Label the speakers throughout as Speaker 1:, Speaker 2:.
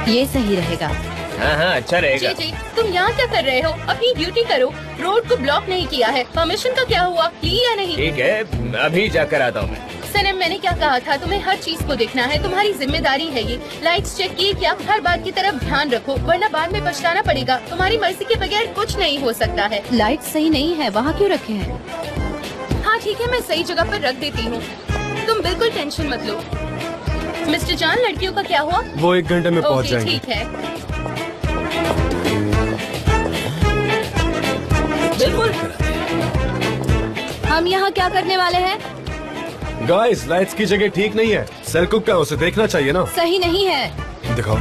Speaker 1: ये सही रहेगा।
Speaker 2: हाँ अच्छा रहेगा।
Speaker 3: जी, तुम यहाँ क्या कर रहे हो? अपनी ड्यूटी करो। रोड को ब्लॉक नहीं किया है। परमिशन का क्या हुआ, ली या नहीं?
Speaker 2: ठीक है, अभी जाकर आता हूँ मैं।
Speaker 3: सनम, मैंने क्या कहा था, तुम्हें हर चीज को देखना है, तुम्हारी जिम्मेदारी है ये। लाइट्स चेक किए क्या? हर बात की तरफ ध्यान रखो, वरना बाद में पछताना पड़ेगा। तुम्हारी मर्जी के बगैर कुछ नहीं हो सकता है।
Speaker 1: लाइट सही नहीं है, वहाँ क्यों रखे हैं?
Speaker 3: हाँ ठीक है, मैं सही जगह पर रख देती हूँ। तुम बिल्कुल टेंशन मत लो। मिस्टर जान, लड़कियों का क्या हुआ?
Speaker 4: वो 1 घंटे में पहुँच जाएंगे।
Speaker 3: ठीक है, बिल्कुल।
Speaker 1: हम यहाँ क्या करने वाले हैं?
Speaker 4: गाइस, लाइट्स की जगह ठीक नहीं है। सेल कुक का उसे देखना चाहिए ना।
Speaker 1: सही नहीं है।
Speaker 4: दिखाओ।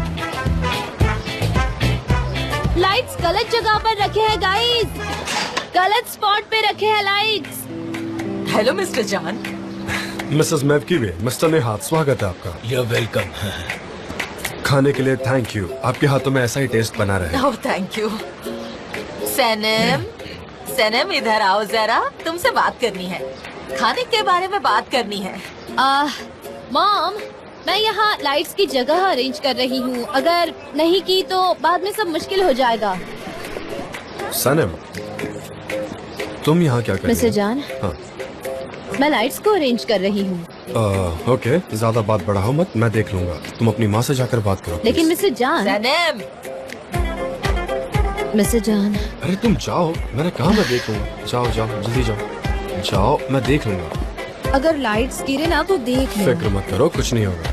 Speaker 1: लाइट्स गलत जगह पर रखे हैं गाइस, गलत स्पॉट पे रखे हैं लाइट्स।
Speaker 5: हेलो मिस्टर जान।
Speaker 4: मिसेस मैवकीवे, मिस्टर नेहात, स्वागत है आपका।
Speaker 2: You're welcome।
Speaker 4: खाने के लिए थैंक यू। आपके हाथों में ऐसा ही टेस्ट बना रहे।
Speaker 5: ओह थैंक यू। सनम, सनम इधर आओ जरा, तुमसे बात करनी है। खाने के बारे में बात करनी है।
Speaker 1: मॉम, मैं यहाँ लाइट्स की जगह अरेंज कर रही हूँ। अगर नहीं की तो बाद में सब मुश्किल हो जाएगा।
Speaker 4: सनम, तुम यहाँ क्या कर रही
Speaker 1: मिस्टर
Speaker 4: हो?
Speaker 1: जान,
Speaker 4: हाँ।
Speaker 1: मैं लाइट्स को अरेंज कर रही हूँ।
Speaker 4: ओके, ज्यादा बात बढ़ाओ मत, मैं देख लूंगा। तुम अपनी माँ से जाकर बात करो।
Speaker 1: लेकिन
Speaker 4: please।
Speaker 1: मिस्टर जान,
Speaker 5: सनम,
Speaker 1: मिस्टर जान,
Speaker 4: अरे तुम जाओ, मैंने कहा मैं देख लूंगा। जाओ जाओ, जल्दी जाओ। जाओ, मैं देख लूंगा।
Speaker 1: अगर लाइट्स गिरे ना तो देख लो।
Speaker 4: फिक्र मत करो, कुछ नहीं होगा।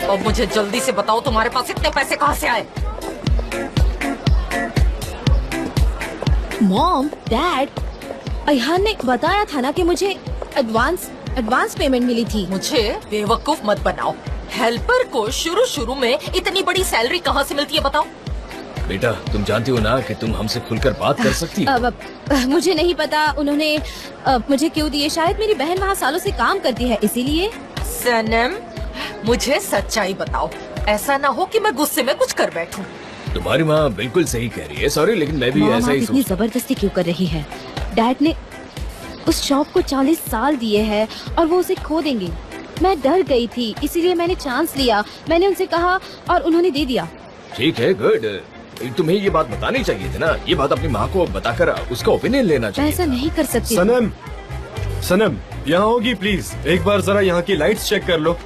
Speaker 5: और मुझे जल्दी से बताओ तुम्हारे पास इतने पैसे कहाँ से आए?
Speaker 1: मॉम, डैड, अयहान ने बताया था ना कि मुझे एडवांस पेमेंट मिली थी।
Speaker 5: मुझे बेवकूफ मत बनाओ। हेल्पर को शुरू में इतनी बड़ी सैलरी कहाँ से मिलती है बताओ?
Speaker 2: बेटा, तुम जानती हो ना कि तुम हमसे खुलकर बात कर सकती हो।
Speaker 1: मुझे नहीं पता उन्होंने मुझे क्यों दिए। शायद मेरी बहन वहाँ सालों से काम करती है, इसीलिए।
Speaker 5: सनम, मुझे सच्चाई बताओ। ऐसा ना हो कि मैं गुस्से में कुछ कर बैठूं।
Speaker 2: तुम्हारी माँ बिल्कुल सही कह रही है। सॉरी, लेकिन मैं भी
Speaker 1: मॉम,
Speaker 2: ऐसा
Speaker 1: आप
Speaker 2: ही
Speaker 1: इतनी
Speaker 2: सोच।
Speaker 1: जबरदस्ती क्यों कर रही है? डैड ने उस शॉप को 40 साल दिए हैं और वो उसे खो देंगे। मैं डर गई थी, इसीलिए मैंने चांस लिया। मैंने उनसे कहा और उन्होंने दे दिया।
Speaker 2: ठीक है, गुड। तुम्हें ये बात बतानी चाहिए थी ना। ये बात अपनी माँ को बताकर उसका ओपिनियन लेना
Speaker 1: मैं
Speaker 2: चाहिए।
Speaker 1: ऐसा नहीं कर सकती।
Speaker 4: सनम, सनम, यहाँ होगी प्लीज। एक बार जरा यहाँ की लाइट्स चेक कर लो।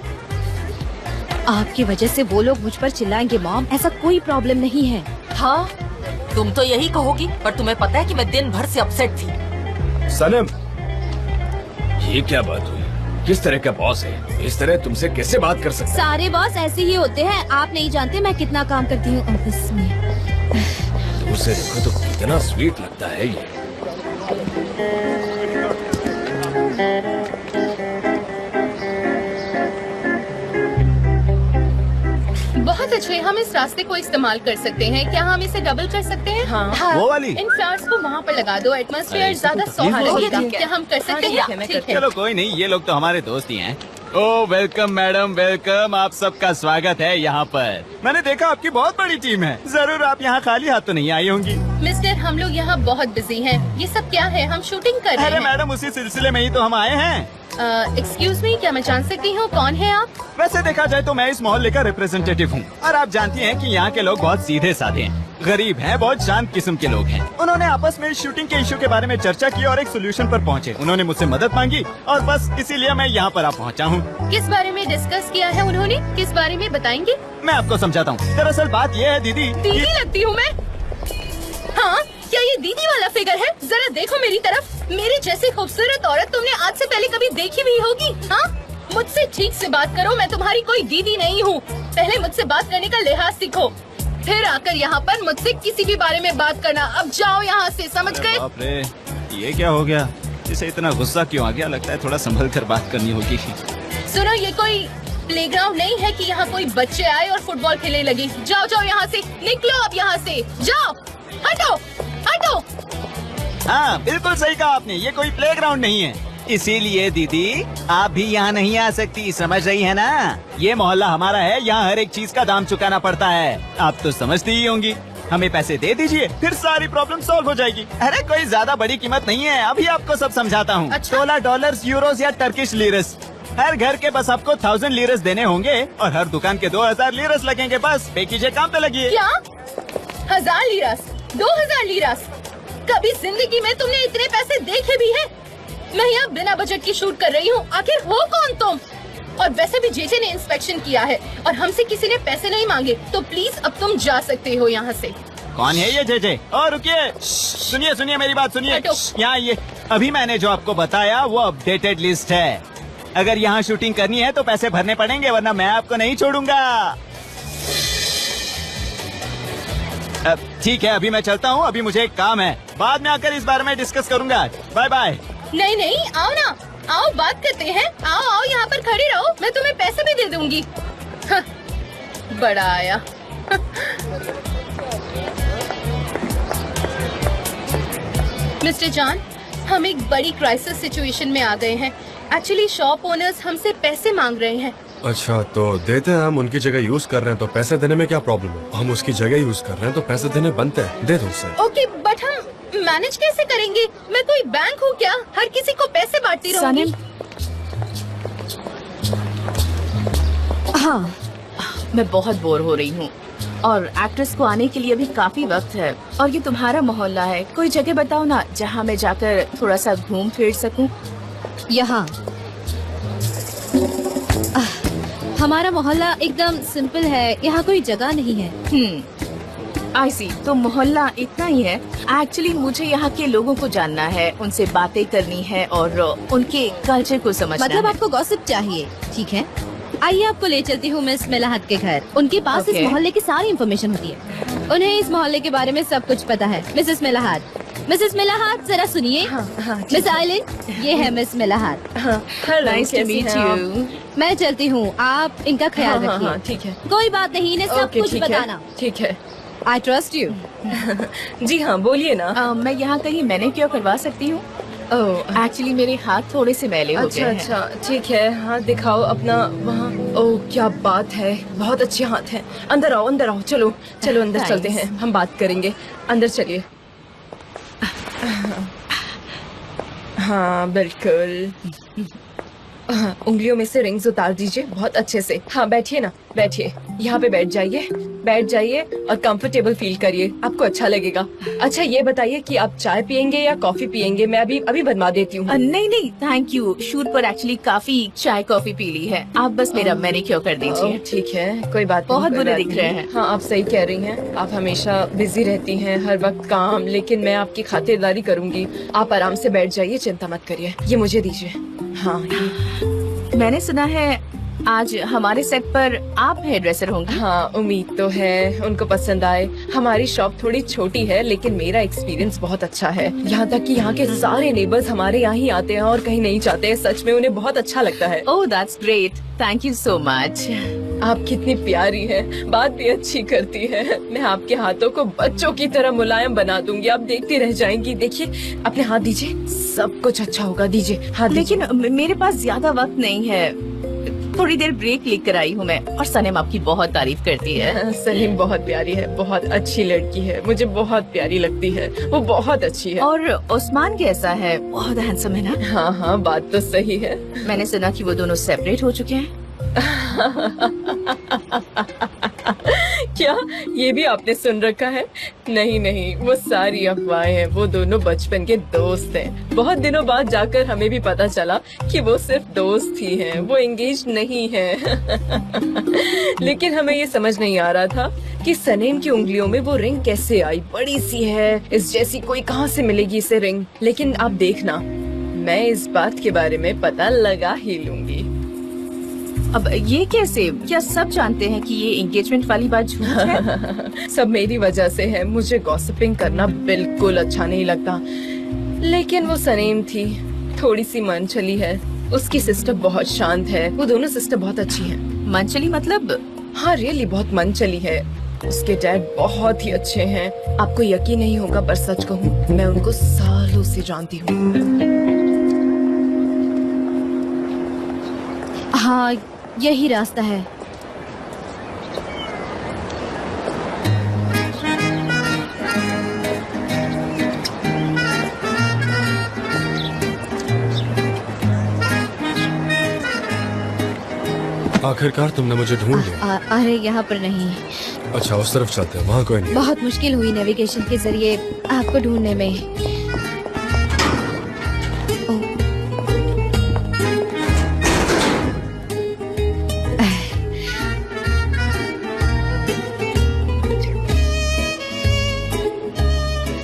Speaker 1: आपकी वजह से वो लोग मुझ पर चिल्लाएंगे मॉम। ऐसा कोई प्रॉब्लम नहीं है।
Speaker 5: हाँ, तुम तो यही कहोगी, पर तुम्हें पता है कि मैं दिन भर से अपसेट थी।
Speaker 4: सनम,
Speaker 2: ये क्या बात हुई? किस तरह का बॉस है? इस तरह तुमसे कैसे बात कर सकता
Speaker 1: सारे बॉस ऐसे ही होते हैं। आप नहीं जानते मैं कितना काम करती हूँ ऑफिस में।
Speaker 2: है? दूर से देखो तो कितना स्वीट लगता है ये।
Speaker 3: बहुत अच्छे। हम इस रास्ते को इस्तेमाल कर सकते हैं। क्या हम इसे डबल कर सकते हैं? हाँ।
Speaker 6: वो वाली?
Speaker 3: इन फ्लावर्स को वहाँ पर लगा दो। एटमॉस्फेयर ज्यादा सोहा
Speaker 5: ठीक है,
Speaker 3: लगेगा।
Speaker 5: ठीक है।
Speaker 3: क्या हम कर सकते हैं? ठीक है।
Speaker 6: चलो कोई नहीं, ये लोग तो हमारे दोस्त ही हैं। ओह वेलकम मैडम, वेलकम। आप सबका स्वागत है यहाँ पर। मैंने देखा आपकी बहुत बड़ी टीम है। जरूर आप यहाँ खाली हाथ तो नहीं आई होंगी।
Speaker 3: मिस्टर, हम लोग यहाँ बहुत बिजी हैं। ये सब क्या है? हम शूटिंग कर रहे
Speaker 6: अरे
Speaker 3: हैं।
Speaker 6: मैडम, उसी सिलसिले में ही तो हम आए हैं।
Speaker 3: एक्सक्यूज मी, क्या मैं जान सकती हूँ कौन है आप?
Speaker 6: वैसे देखा जाए तो मैं इस मोहल्ले का रिप्रेजेंटेटिव हूँ और आप जानती हैं कि यहाँ के लोग बहुत सीधे साधे हैं, गरीब हैं, बहुत शांत किस्म के लोग हैं। उन्होंने आपस में शूटिंग के इशू के बारे में चर्चा की और एक सोल्यूशन पर पहुँचे। उन्होंने मुझसे मदद मांगी और बस इसीलिए मैं यहाँ पर आ पहुँचा हूँ।
Speaker 3: किस बारे में डिस्कस किया है उन्होंने? किस बारे में बताएंगे?
Speaker 6: मैं आपको समझाता हूँ। दरअसल बात ये है दीदी।
Speaker 3: दीदी लगती हूँ मैं? हाँ, क्या ये दीदी वाला फिगर है? जरा देखो मेरी तरफ। मेरी जैसी खूबसूरत औरत तुमने आज से पहले कभी देखी भी होगी? हाँ, मुझसे ठीक से बात करो। मैं तुम्हारी कोई दीदी नहीं हूँ। पहले मुझसे बात करने का लिहाज सीखो, फिर आकर यहाँ पर मुझसे किसी भी बारे में बात करना। अब जाओ यहाँ से, समझ गए?
Speaker 6: बाप रे, ये क्या हो गया? इसे इतना गुस्सा क्यों आ गया? लगता है थोड़ा संभल कर बात करनी होगी।
Speaker 3: सुनो, ये कोई प्लेग्राउंड नहीं है कि यहाँ कोई बच्चे आए और फुटबॉल खेलने लगे। जाओ जाओ यहाँ से, निकलो अब यहाँ से, जाओ, हटो हटो।
Speaker 6: हाँ बिल्कुल सही कहा आपने, ये कोई प्लेग्राउंड नहीं है। इसीलिए दीदी आप भी यहाँ नहीं आ सकती, समझ रही है ना? ये मोहल्ला हमारा है, यहाँ हर एक चीज का दाम चुकाना पड़ता है। आप तो समझती ही होंगी। हमें पैसे दे दीजिए, फिर सारी प्रॉब्लम सॉल्व हो जाएगी। अरे कोई ज्यादा बड़ी कीमत नहीं है, अभी आपको सब समझाता हूँ।
Speaker 3: अच्छा।
Speaker 6: $16, यूरोस या टर्किश लीरस। हर घर के बस आपको 1000 लीरस देने होंगे और हर दुकान के 2000 लीरस लगेंगे। बस पे कीजिए, काम पे लगिए।
Speaker 3: क्या 1000 लीरस, 2000 लीरस? कभी जिंदगी में तुमने इतने पैसे देखे भी हैं? मैं यहाँ बिना बजट की शूट कर रही हूँ, आखिर हो कौन तुम? और वैसे भी जेजे ने इंस्पेक्शन किया है और हमसे किसी ने पैसे नहीं मांगे, तो प्लीज अब तुम जा सकते हो यहाँ से।
Speaker 6: कौन है ये जेजे? और रुकिए, सुनिए सुनिए मेरी बात सुनिए।
Speaker 3: हटो।
Speaker 6: यहाँ ये अभी मैंने जो आपको बताया वो अपडेटेड लिस्ट है। अगर यहाँ शूटिंग करनी है तो पैसे भरने पड़ेंगे, वरना मैं आपको नहीं छोड़ूंगा। ठीक है, अभी मैं चलता हूँ, अभी मुझे एक काम है। बाद में आकर इस बारे में डिस्कस करूंगा। Bye bye.
Speaker 3: नहीं नहीं, आओ ना, आओ बात करते हैं। आओ आओ, यहाँ पर खड़े रहो, मैं तुम्हें पैसे भी दे दूंगी। हाँ, बड़ा आया। मिस्टर जॉन, हम एक बड़ी क्राइसिस सिचुएशन में आ गए हैं। एक्चुअली शॉप ओनर्स हमसे पैसे मांग रहे हैं।
Speaker 4: अच्छा तो देते हैं, हम उनकी जगह यूज कर रहे हैं तो पैसे देने में क्या प्रॉब्लम है? हम उसकी जगह यूज कर रहे हैं तो पैसे देने बनते हैं, दे दो उसे।
Speaker 3: ओके, बट हम मैनेज कैसे करेंगे? मैं कोई बैंक हूँ क्या? हर किसी को पैसे बांटती रहूंगी।
Speaker 1: हाँ,
Speaker 7: मैं बहुत बोर हो रही हूँ और एक्ट्रेस को आने के लिए अभी काफी वक्त है और ये तुम्हारा मोहल्ला है, कोई जगह बताओ ना जहाँ मैं जाकर थोड़ा सा घूम फिर सकूँ।
Speaker 1: यहाँ हमारा मोहल्ला एकदम सिंपल है, यहाँ कोई जगह नहीं है।
Speaker 7: आई सी, तो मोहल्ला इतना ही है। एक्चुअली मुझे यहाँ के लोगों को जानना है, उनसे बातें करनी है और उनके कल्चर को समझना
Speaker 1: मतलब
Speaker 7: है।
Speaker 1: आपको गॉसिप चाहिए, ठीक है? आइए आपको ले चलती हूँ मिस मिलाहत के घर। उनके पास इस
Speaker 7: Okay.
Speaker 1: मोहल्ले की सारी इन्फॉर्मेशन होती है, उन्हें इस मोहल्ले के बारे में सब कुछ पता है। मिसेस मिलाहत जरा सुनिए। मिस आइलिन, ये है miss Melahat.
Speaker 7: Nice to meet you.
Speaker 1: मैं चलती हूँ, आप इनका ख्याल रखिए।
Speaker 7: ठीक है,
Speaker 1: कोई बात नहीं, इन्हें सब
Speaker 7: ओके,
Speaker 1: कुछ
Speaker 7: ठीक है,
Speaker 1: बताना।
Speaker 7: ठीक है।
Speaker 1: I trust you.
Speaker 7: जी हाँ, बोलिए ना। मैं यहाँ कहीं मैनिक्योर करवा सकती हूँ? ओह, एक्चुअली मेरे हाथ थोड़े से मैले हो गए हैं।
Speaker 8: अच्छा, ठीक है। हाँ, दिखाओ अपना वहाँ। ओह, क्या बात है, बहुत अच्छे हाथ हैं। अंदर आओ, चलो चलो अंदर
Speaker 7: Thanks.
Speaker 8: चलते हैं, हम बात करेंगे। अंदर चलिए। हाँ बिल्कुल। हाँ, उंगलियों में से रिंग्स उतार दीजिए बहुत अच्छे से। हाँ बैठिए ना, बैठिए, यहाँ पे बैठ जाइए और कंफर्टेबल फील करिए, आपको अच्छा लगेगा। अच्छा ये बताइए कि आप चाय पियेंगे या कॉफी पियेंगे? मैं अभी बनवा देती हूँ।
Speaker 7: नहीं थैंक यू, शूट पर एक्चुअली काफी चाय कॉफी पी ली है। आप बस मेरा मैनिक्योर कर दीजिए।
Speaker 8: ठीक है, कोई बात
Speaker 7: बहुत
Speaker 8: नहीं,
Speaker 7: बुरे
Speaker 8: कोई
Speaker 7: दिख
Speaker 8: बात
Speaker 7: रहे
Speaker 8: नहीं।
Speaker 7: हैं।
Speaker 8: हाँ आप सही कह रही हैं, आप हमेशा बिजी रहती हैं, हर वक्त काम, लेकिन मैं आपकी खातिरदारी करूंगी। आप आराम से बैठ जाइए, चिंता मत करिए। ये मुझे दीजिए। हाँ
Speaker 7: मैंने सुना है आज हमारे सेट पर आप हेयर ड्रेसर होंगी।
Speaker 8: हाँ, उम्मीद तो है उनको पसंद आए। हमारी शॉप थोड़ी छोटी है लेकिन मेरा एक्सपीरियंस बहुत अच्छा है। यहाँ तक कि यहाँ के सारे नेबर्स हमारे यहाँ ही आते हैं और कहीं नहीं जाते हैं। सच में उन्हें बहुत अच्छा लगता है।
Speaker 7: Oh that's great, thank you so much.
Speaker 8: आप कितनी प्यारी हैं, बात भी अच्छी करती हैं। मैं आपके हाथों को बच्चों की तरह मुलायम बना दूंगी, आप देखती रह जाएंगी। देखिए, अपने हाथ दीजिए, सब कुछ अच्छा होगा। दीजिए हाथ।
Speaker 7: लेकिन मेरे पास ज्यादा वक्त नहीं है, थोड़ी देर ब्रेक लेकर आई हूँ मैं। और सनम आपकी बहुत तारीफ करती है।
Speaker 8: सलीम बहुत प्यारी है, बहुत अच्छी लड़की है, मुझे बहुत प्यारी लगती है, वो बहुत अच्छी है।
Speaker 7: और उस्मान कैसा है? बहुत हैंडसम है ना?
Speaker 8: हाँ, बात तो सही है।
Speaker 7: मैंने सुना कि वो दोनों सेपरेट हो चुके हैं।
Speaker 8: क्या ये भी आपने सुन रखा है? नहीं, वो सारी अफवाहें हैं। वो दोनों बचपन के दोस्त हैं। बहुत दिनों बाद जाकर हमें भी पता चला कि वो सिर्फ दोस्त ही हैं, वो एंगेज नहीं हैं। लेकिन हमें ये समझ नहीं आ रहा था कि सनीम की उंगलियों में वो रिंग कैसे आई। बड़ी सी है, इस जैसी कोई कहाँ से मिलेगी इसे रिंग? लेकिन आप देखना, मैं इस बात के बारे में पता लगा ही लूंगी।
Speaker 7: अब ये कैसे? क्या सब जानते हैं कि ये एंगेजमेंट वाली बात झूठ है?
Speaker 8: सब मेरी वजह से है। मुझे गॉसिपिंग करना बिल्कुल अच्छा नहीं लगता, लेकिन वो सनीम थी, थोड़ी सी मन चली है। उसकी सिस्टर बहुत शांत है, वो दोनों सिस्टर बहुत अच्छी हैं।
Speaker 7: मंचली मतलब?
Speaker 8: हाँ रियली बहुत मन चली है। उसके डैड बहुत ही अच्छे हैं। आपको यकीन नहीं होगा पर सच कहूँ मैं उनको सालों से जानती हूँ।
Speaker 1: हाँ यही रास्ता है।
Speaker 4: आखिरकार तुमने मुझे ढूंढ लिया।
Speaker 1: अरे यहाँ पर नहीं।
Speaker 4: अच्छा उस तरफ चलते हैं, वहाँ कोई नहीं है।
Speaker 1: बहुत मुश्किल हुई नेविगेशन के जरिए आपको ढूंढने में।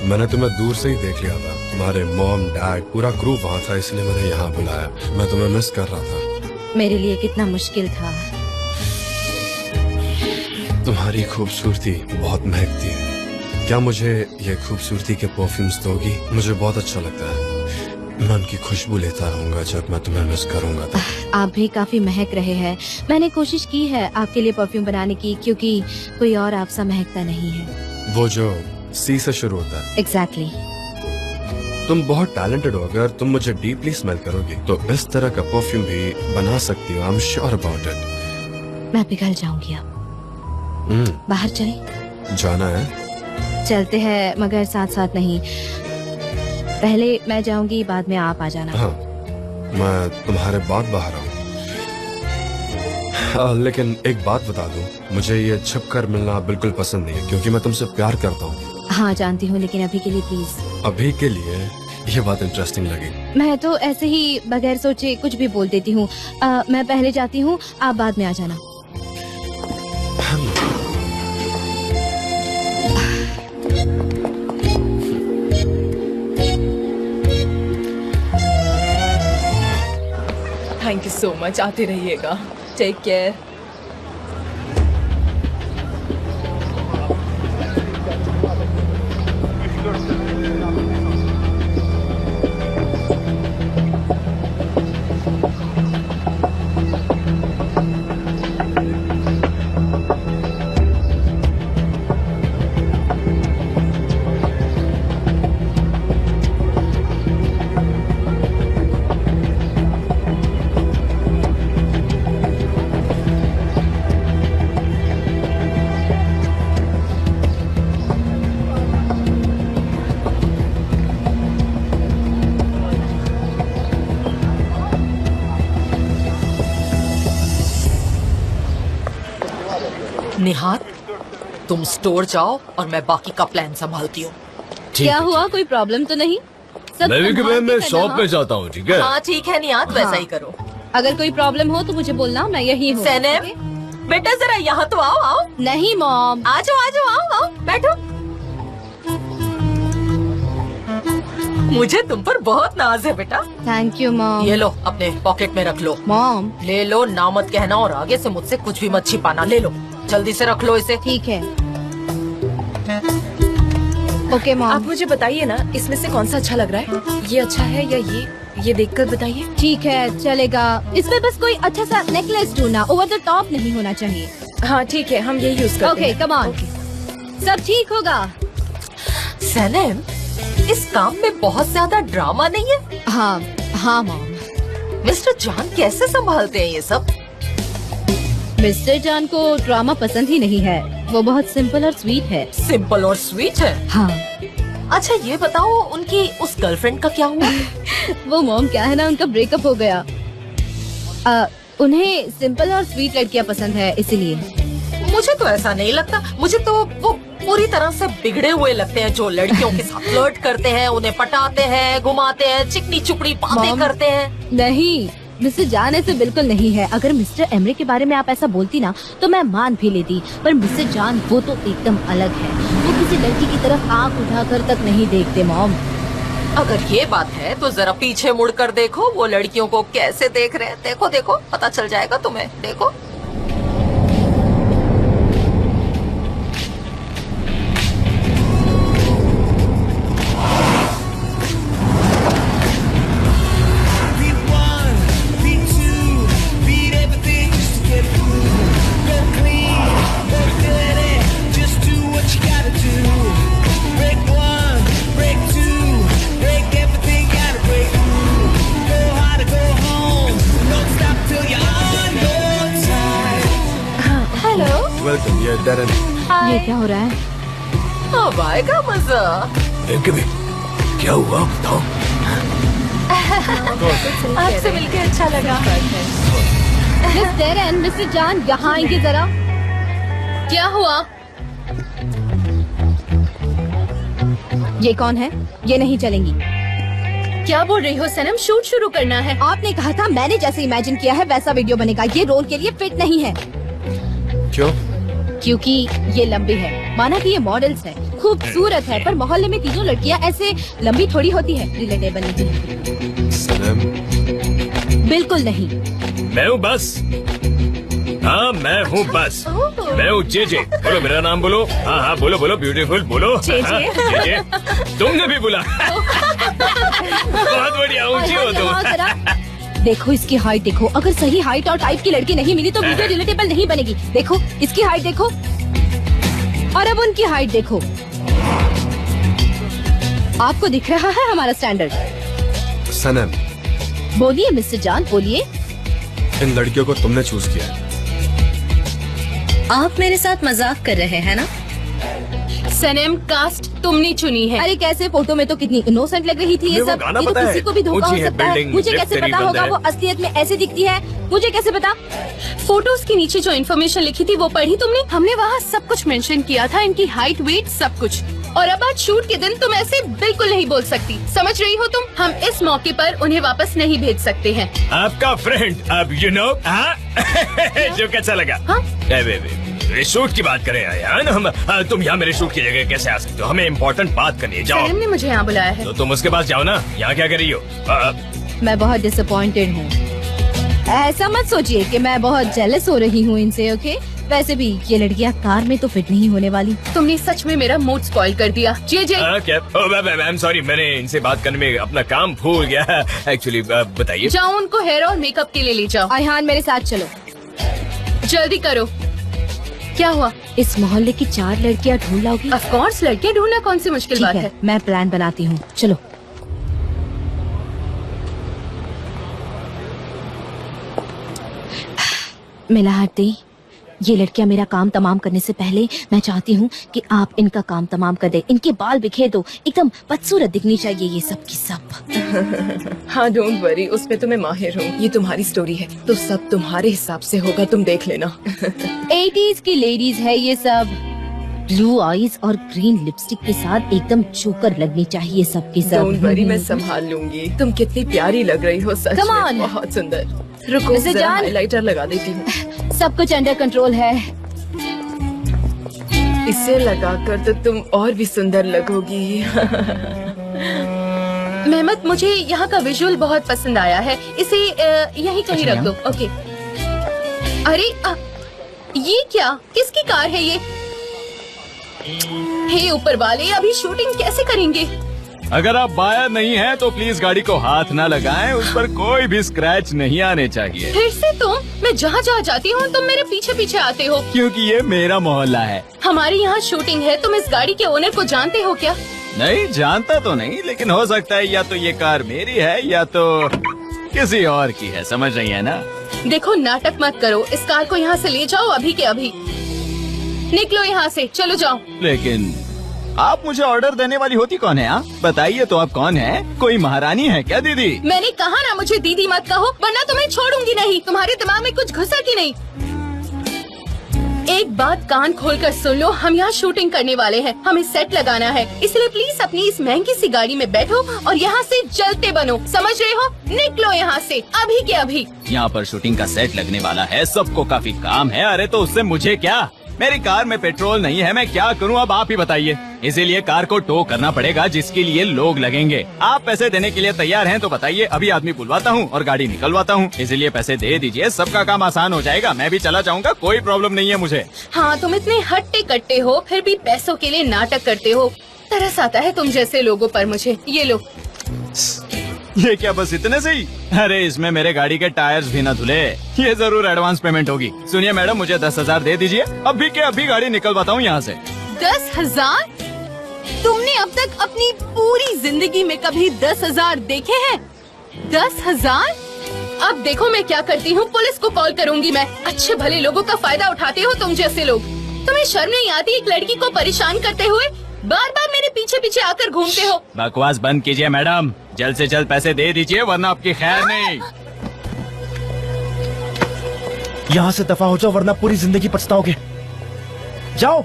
Speaker 4: मैंने तुम्हें दूर से ही देख लिया था। तुम्हारे मॉम डैड पूरा क्रू वहाँ था, इसलिए मैंने यहाँ बुलाया। मैं तुम्हें मिस कर रहा था।
Speaker 1: मेरे लिए कितना मुश्किल था।
Speaker 4: तुम्हारी खूबसूरती बहुत महकती है। क्या मुझे ये खूबसूरती के परफ्यूम्स दोगी? मुझे बहुत अच्छा लगता है। मैं उनकी खुशबू लेता रहूंगा जब मैं तुम्हें मिस करूंगा तो।
Speaker 1: आप भी काफी महक रहे हैं। मैंने कोशिश की है आपके लिए परफ्यूम बनाने की, क्योंकि कोई और आपसा महकता नहीं है।
Speaker 4: वो जो सी से शुरू होता है।
Speaker 1: एग्जैक्टली।
Speaker 4: तुम बहुत टैलेंटेड हो। अगर तुम मुझे डीपली स्मेल करोगी तो इस तरह का परफ्यूम भी बना सकती हो। I am sure about it.
Speaker 1: मैं पिघल जाऊंगी अब। बाहर चलें?
Speaker 4: जाना है?
Speaker 1: चलते हैं मगर साथ साथ नहीं। पहले मैं जाऊंगी, बाद में आप आ जाना।
Speaker 4: हाँ मैं तुम्हारे बाद बाहर आऊँ। लेकिन एक बात बता दूं, मुझे ये छिप कर मिलना बिल्कुल पसंद नहीं है, क्योंकि मैं तुमसे प्यार करता हूँ।
Speaker 1: हाँ जानती हूँ, लेकिन अभी के लिए प्लीज।
Speaker 4: अभी के लिए? ये बात इंटरेस्टिंग लगी।
Speaker 1: मैं तो ऐसे ही बगैर सोचे कुछ भी बोल देती हूँ। मैं पहले जाती हूँ, आप बाद में आ जाना।
Speaker 8: Thank you so much. आते रहिएगा। Take care.
Speaker 5: निहार, तुम स्टोर जाओ और मैं बाकी का प्लान संभालती हूँ।
Speaker 1: क्या हुआ, कोई प्रॉब्लम तो नहीं? सब
Speaker 2: मैं भी
Speaker 1: संभाल के
Speaker 2: मैं
Speaker 1: करना,
Speaker 2: शॉप
Speaker 1: हाँ?
Speaker 2: पे जाता हूँ, ठीक है?
Speaker 5: हाँ ठीक है निहार, वैसा
Speaker 1: हाँ।
Speaker 5: ही करो।
Speaker 1: अगर कोई प्रॉब्लम हो तो मुझे बोलना, मैं यही हूँ।
Speaker 5: सैनेम, बेटा जरा यहाँ तो आओ। आओ
Speaker 1: नहीं मॉम।
Speaker 5: आ जाओ आओ बैठो। मुझे तुम पर बहुत नाज है बेटा।
Speaker 1: Thank you mom.
Speaker 5: ये लो, अपने पॉकेट में रख लो।
Speaker 1: मॉम
Speaker 5: ले लो, ना मत कहना, और आगे से मुझसे कुछ भी मत छिपाना। ले लो, जल्दी से रख लो इसे।
Speaker 1: ठीक है। Okay mom.
Speaker 8: आप मुझे बताइए ना, इसमें से कौन सा अच्छा लग रहा है? ये अच्छा है या ये देखकर बताइए।
Speaker 1: ठीक है चलेगा। इसमें बस कोई अच्छा सा नेकलेस ढूंढना, ओवर द टॉप नहीं होना चाहिए।
Speaker 8: हाँ ठीक है, हम यही यूज करते
Speaker 1: ओके
Speaker 8: हैं।
Speaker 1: कम ऑन, सब ठीक होगा।
Speaker 5: सैनेम, इस काम में बहुत ज्यादा ड्रामा नहीं है?
Speaker 1: हाँ हाँ मॉम।
Speaker 5: मिस्टर जान कैसे संभालते हैं ये सब?
Speaker 1: मिस्टर जान को ड्रामा पसंद ही नहीं है। वो बहुत सिंपल और स्वीट है।
Speaker 5: सिंपल और स्वीट है?
Speaker 1: हाँ।
Speaker 5: अच्छा ये बताओ, उनकी उस गर्लफ्रेंड का क्या हुआ?
Speaker 1: वो मॉम क्या है ना, उनका ब्रेकअप हो गया। उन्हें सिंपल और स्वीट लड़कियां पसंद है, इसीलिए।
Speaker 5: मुझे तो ऐसा नहीं लगता। मुझे तो वो पूरी तरह से बिगड़े हुए लगते हैं, जो लड़कियों के साथ फ्लर्ट करते हैं, उन्हें पटाते हैं, घुमाते हैं, चिकनी चुपड़ी बातें
Speaker 1: मॉम,
Speaker 5: करते हैं।
Speaker 1: नहीं, मिस्टर जान ऐसे बिल्कुल नहीं है। अगर मिस्टर एमरे के बारे में आप ऐसा बोलती ना तो मैं मान भी लेती, पर मिस्टर जान वो तो एकदम अलग है। वो किसी लड़की की तरफ आंख उठाकर तक नहीं देखते मॉम।
Speaker 5: अगर ये बात है तो जरा पीछे मुड़कर देखो, वो लड़कियों को कैसे देख रहे हैं। देखो देखो, पता चल जाएगा तुम्हें। देखो।
Speaker 9: Beat one, beat two, beat everything just to get through.
Speaker 4: Welcome, ये डैरन।
Speaker 1: ये क्या हो रहा है?
Speaker 5: अब आएगा मजा।
Speaker 2: क्या हुआ बताओ।
Speaker 5: आपसे मिलके अच्छा लगा।
Speaker 1: मिस डेरेन, मिस्टर जान यहाँ आएंगे जरा।
Speaker 3: क्या हुआ?
Speaker 1: ये कौन है? ये नहीं चलेंगी।
Speaker 3: क्या बोल रही हो सनम? शूट शुरू करना है।
Speaker 1: आपने कहा था मैंने जैसे इमेजिन किया है वैसा वीडियो बनेगा। ये रोल के लिए फिट नहीं है।
Speaker 4: क्यों?
Speaker 1: क्योंकि ये लंबी है। माना कि ये मॉडल्स है, खूबसूरत है, पर मोहल्ले में तीनों लड़कियां ऐसे लंबी थोड़ी होती है। रिलेटेबल नहीं।
Speaker 4: सनम,
Speaker 1: बिल्कुल नहीं।
Speaker 2: मैं हूँ बस। हाँ मैं हूँ बस। मैं हूँ जे। बोलो मेरा नाम बोलो। हाँ हाँ बोलो बोलो ब्यूटीफुल बोलो। जे। तुमने भी बोला। बहुत बढ़िया, ऊंची हो तुम।
Speaker 1: देखो इसकी हाइट देखो। अगर सही हाइट और टाइप की लड़की नहीं मिली तो वीडियो रिलेटेबल नहीं बनेगी। देखो इसकी हाइट देखो और अब उनकी हाइट देखो। आपको दिख रहा है हमारा स्टैंडर्ड?
Speaker 4: सनम,
Speaker 1: बोलिए मिस्टर जान, बोलिए।
Speaker 4: इन लड़कियों को तुमने चूज किया है।
Speaker 9: आप मेरे साथ मजाक कर रहे हैं ना?
Speaker 3: सनम, कास्ट तुमने चुनी है।
Speaker 1: अरे कैसे? फोटो में तो कितनी इनोसेंट लग रही थी ये
Speaker 2: वो
Speaker 1: सब।
Speaker 2: गाना
Speaker 1: ये तो
Speaker 2: पता है?
Speaker 1: किसी को भी धोखा हो
Speaker 2: ऊंची है
Speaker 1: सकता है।
Speaker 2: बिल्डिंग,
Speaker 1: मुझे
Speaker 2: लिफ्ट
Speaker 1: कैसे
Speaker 2: तेरी
Speaker 1: पता
Speaker 2: बंद
Speaker 1: होगा
Speaker 2: है।
Speaker 1: वो असलियत में ऐसे दिखती है? मुझे कैसे पता?
Speaker 3: फोटोज के नीचे जो इन्फॉर्मेशन लिखी थी वो पढ़ी तुमने? हमने वहाँ सब कुछ मेंशन किया था, इनकी हाइट, वेट, सब कुछ। और अब आज शूट के दिन तुम ऐसे बिल्कुल नहीं बोल सकती, समझ रही हो तुम? हम इस मौके पर उन्हें वापस नहीं भेज सकते हैं।
Speaker 2: आपका फ्रेंड अब यू नो जो कैसा लगा?
Speaker 3: हाँ?
Speaker 2: शूट की बात करें यार हम। तुम यहाँ मेरे शूट की जगह कैसे आ सकते हो? हमें इम्पोर्टेंट बात करनी है। जाओ।
Speaker 3: सनम ने मुझे यहाँ बुलाया है।
Speaker 2: तो तुम उसके पास जाओ ना। यहाँ क्या कर रही हो?
Speaker 1: मैं बहुत डिसअपॉइंटेड हूँ। ऐसा मत सोचिए कि मैं बहुत जेलस हो रही हूँ इनसे। ओके, वैसे भी ये लड़कियाँ कार में तो फिट नहीं होने वाली।
Speaker 3: तुमने सच में मेरा मूड स्पॉइल कर दिया। जे
Speaker 2: क्या? आई एम सॉरी, मैंने इनसे बात करने में अपना काम भूल गया एक्चुअली। बताइए।
Speaker 3: जाओ उनको हेयर और मेकअप के लिए ले जाओ।
Speaker 1: आयहान मेरे साथ चलो।
Speaker 3: जल्दी करो। क्या हुआ?
Speaker 1: इस मोहल्ले की 4 लड़कियाँ ढूंढ लाओगी?
Speaker 3: ऑफ कोर्स, लड़कियाँ ढूंढना कौन सी मुश्किल
Speaker 1: ठीक
Speaker 3: बात
Speaker 1: है,
Speaker 3: है।
Speaker 1: मैं प्लान बनाती हूँ। चलो। मिलाहट दी। ये लड़कियां मेरा काम तमाम करने से पहले मैं चाहती हूँ कि आप इनका काम तमाम कर दे। इनके बाल बिखेर दो, एकदम बदसूरत दिखनी चाहिए ये सब की सब।
Speaker 8: हाँ डोंट वरी, उसमें तो मैं माहिर हूँ। ये तुम्हारी स्टोरी है तो सब तुम्हारे हिसाब से होगा, तुम देख लेना।
Speaker 1: 80s की लेडीज है ये सब। ब्लू आईज और ग्रीन लिपस्टिक के साथ एकदम जोकर लगनी चाहिए सबकी सब।
Speaker 8: डोंट वरी, मैं संभाल लूंगी। तुम कितनी प्यारी लग रही हो, सच
Speaker 1: Come
Speaker 8: में
Speaker 1: on.
Speaker 8: बहुत सुंदर। रुको
Speaker 1: मिस्टर
Speaker 8: जरा
Speaker 1: जान।
Speaker 8: हाइलाइटर लगा देती हूँ।
Speaker 1: सब कुछ अंडर कंट्रोल है।
Speaker 8: इसे लगाकर तो तुम और भी सुंदर लगोगी।
Speaker 3: मेहमत, मुझे यहाँ का विजुअल बहुत पसंद आया है। इसे यहीं कहीं रख दो। ओके। अरे ये क्या? किसकी कार है ये? हे ऊपर वाले, अभी शूटिंग कैसे करेंगे?
Speaker 6: अगर आप बायर नहीं हैं तो प्लीज गाड़ी को हाथ न लगाएं। उस पर कोई भी स्क्रैच नहीं आने चाहिए।
Speaker 3: फिर से तुम? मैं जहाँ जहाँ जाती हूँ तुम मेरे पीछे पीछे आते हो।
Speaker 6: क्योंकि ये मेरा मोहल्ला है।
Speaker 3: हमारे यहाँ शूटिंग है। तुम इस गाड़ी के ओनर को जानते हो क्या?
Speaker 6: नहीं जानता तो नहीं, लेकिन हो सकता है या तो ये कार मेरी है या तो किसी और की है। समझ रही है ना?
Speaker 3: देखो नाटक मत करो। इस कार को यहाँ से ले जाओ अभी के अभी। निकलो यहाँ से, चलो जाओ।
Speaker 6: लेकिन आप मुझे ऑर्डर देने वाली होती कौन है? बताइए तो आप कौन है? कोई महारानी है क्या दीदी?
Speaker 3: मैंने कहा ना मुझे दीदी मत कहो, वरना तुम्हें छोड़ूंगी नहीं। तुम्हारे दिमाग में कुछ घुसा कि नहीं? एक बात कान खोलकर सुन लो, हम यहाँ शूटिंग करने वाले हैं। हमें सेट लगाना है, इसलिए प्लीज अपनी इस महंगी सी गाड़ी में बैठो और यहाँ से चलते बनो। समझ रहे हो? निकलो यहाँ से अभी के अभी।
Speaker 6: यहाँ पर शूटिंग का सेट लगने वाला है, सबको काफी काम है। अरे तो उससे मुझे क्या? मेरी कार में पेट्रोल नहीं है, मैं क्या करूँ अब आप ही बताइए। इसीलिए कार को टो करना पड़ेगा, जिसके लिए लोग लगेंगे। आप पैसे देने के लिए तैयार हैं तो बताइए, अभी आदमी बुलवाता हूँ और गाड़ी निकलवाता हूँ। इसीलिए पैसे दे दीजिए, सबका काम आसान हो जाएगा। मैं भी चला जाऊंगा, कोई प्रॉब्लम नहीं है मुझे।
Speaker 3: हाँ, तुम इतने हट्टे कट्टे हो, फिर भी पैसों के लिए नाटक करते हो। तरस आता है तुम जैसे लोगों पर मुझे। ये लो।
Speaker 6: ये क्या बस इतने से ही? अरे इसमें मेरे गाड़ी के टायर्स भी न धुले। ये जरूर एडवांस पेमेंट होगी। सुनिए मैडम, मुझे 10,000 दे दीजिए, अभी के अभी गाड़ी निकलवाता हूँ यहाँ से।
Speaker 3: 10,000? तुमने अब तक अपनी पूरी जिंदगी में कभी 10,000 देखे हैं? 10,000? अब देखो मैं क्या करती हूँ, पुलिस को कॉल करूंगी मैं। अच्छे भले लोगों का फायदा उठाते हो तुम जैसे लोग। तुम्हें शर्म नहीं आती एक लड़की को परेशान करते हुए? बार बार मेरे पीछे पीछे आकर घूमते हो।
Speaker 6: बकवास बंद कीजिए मैडम, जल्द से जल्द पैसे दे दीजिए वरना आपकी खैर नहीं।
Speaker 10: यहाँ से दफा हो जाओ वरना पूरी जिंदगी पछताओगे। जाओ।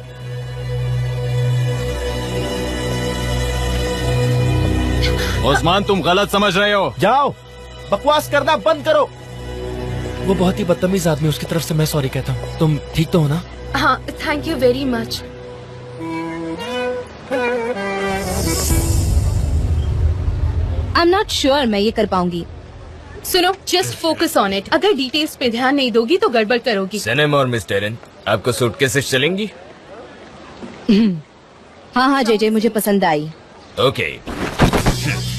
Speaker 6: उस्मान तुम गलत समझ रहे हो।
Speaker 10: जाओ, बकवास करना बंद करो। वो बहुत ही बदतमीज आदमी, उसकी तरफ से मैं सॉरी कहता हूँ। तुम ठीक तो हो ना?
Speaker 3: हाँ, thank you very much.
Speaker 1: I am not sure मैं ये कर पाऊंगी।
Speaker 3: सुनो, जस्ट फोकस ऑन इट। अगर डिटेल्स पे ध्यान नहीं दोगी तो गड़बड़ करोगी।
Speaker 2: सनम और मिस टेरन, आपको सूटकेसेस चलेंगी?
Speaker 1: हाँ जेजे, मुझे पसंद आई।
Speaker 2: ओके।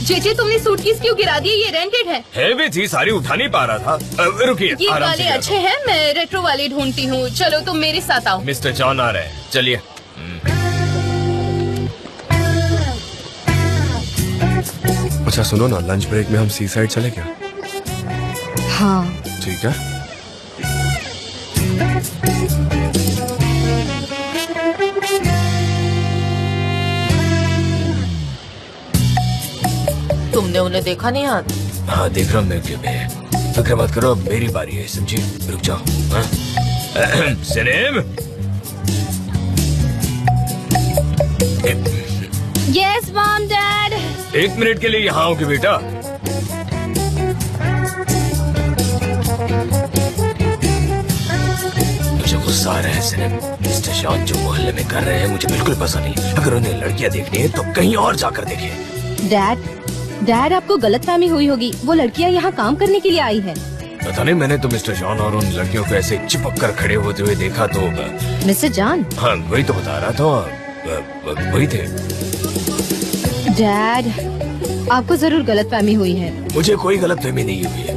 Speaker 3: जेजे, तुमने सूटकेस क्यों गिरा दी? ये रेंटेड है।
Speaker 2: हैवी थी, सारी उठा नहीं पा रहा था। रुकिए,
Speaker 3: ये
Speaker 2: आराम
Speaker 3: वाले
Speaker 2: से
Speaker 3: अच्छे हैं, मैं रेट्रो वाले ढूंढती हूँ। चलो तुम मेरे साथ आओ।
Speaker 2: मिस्टर जॉन आ रहे हैं, चलिए।
Speaker 4: अच्छा सुनो ना, लंच ब्रेक में हम सी साइड चले क्या?
Speaker 1: हाँ
Speaker 4: ठीक है।
Speaker 5: तुमने उन्हें देखा नहीं आज?
Speaker 2: हाँ देख रहा हूँ मैं क्यों है। फिक्र मत करो, अब मेरी बारी है, समझी? रुक जाओ। हाँ? सनम,
Speaker 1: यस मॉम डैड।
Speaker 2: 1 मिनट के लिए यहाँ आओगे बेटा? मुझे गुस्सा आ रहा है सनम। मिस्टर जॉन जो मोहल्ले में कर रहे हैं मुझे बिल्कुल पसंद नहीं। अगर उन्हें लड़कियाँ देखनी है तो कहीं और जाकर देखें।
Speaker 1: डैड आपको गलतफहमी हुई होगी। वो लड़कियाँ यहाँ काम करने के लिए आई है।
Speaker 2: पता नहीं, मैंने तो मिस्टर जॉन और उन लड़कियों को ऐसे चिपक कर खड़े होते हुए देखा तो।
Speaker 1: Mister John?
Speaker 2: हाँ वही तो बता रहा था, वही थे।
Speaker 1: डैड, आपको जरूर गलतफहमी हुई है।
Speaker 2: मुझे कोई गलतफहमी नहीं हुई है।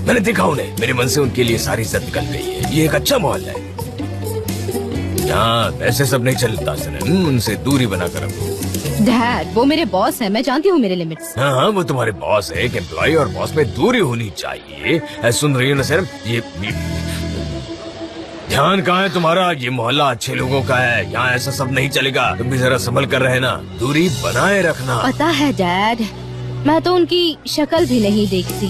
Speaker 2: मैंने देखा उन्हें, मेरे मन से उनके लिए सारी इज्जत निकल गई है। ये एक अच्छा मोहल्ला है, यहाँ ऐसे सब नहीं चलता सनम। उनसे दूरी बनाकर रखो।
Speaker 1: डैड, वो मेरे बॉस है, मैं जानती हूँ मेरे लिमिट्स।
Speaker 2: हाँ वो तुम्हारे बॉस है। एक एम्प्लॉय और बॉस में दूरी होनी चाहिए। सुन रही हो ना सर? ये ध्यान कहाँ है तुम्हारा? ये मोहल्ला अच्छे लोगों का है, यहाँ ऐसा सब नहीं चलेगा। तुम भी जरा संभल कर रहे ना, दूरी बनाए रखना।
Speaker 1: पता है डैड, मैं तो उनकी शक्ल भी नहीं देखती।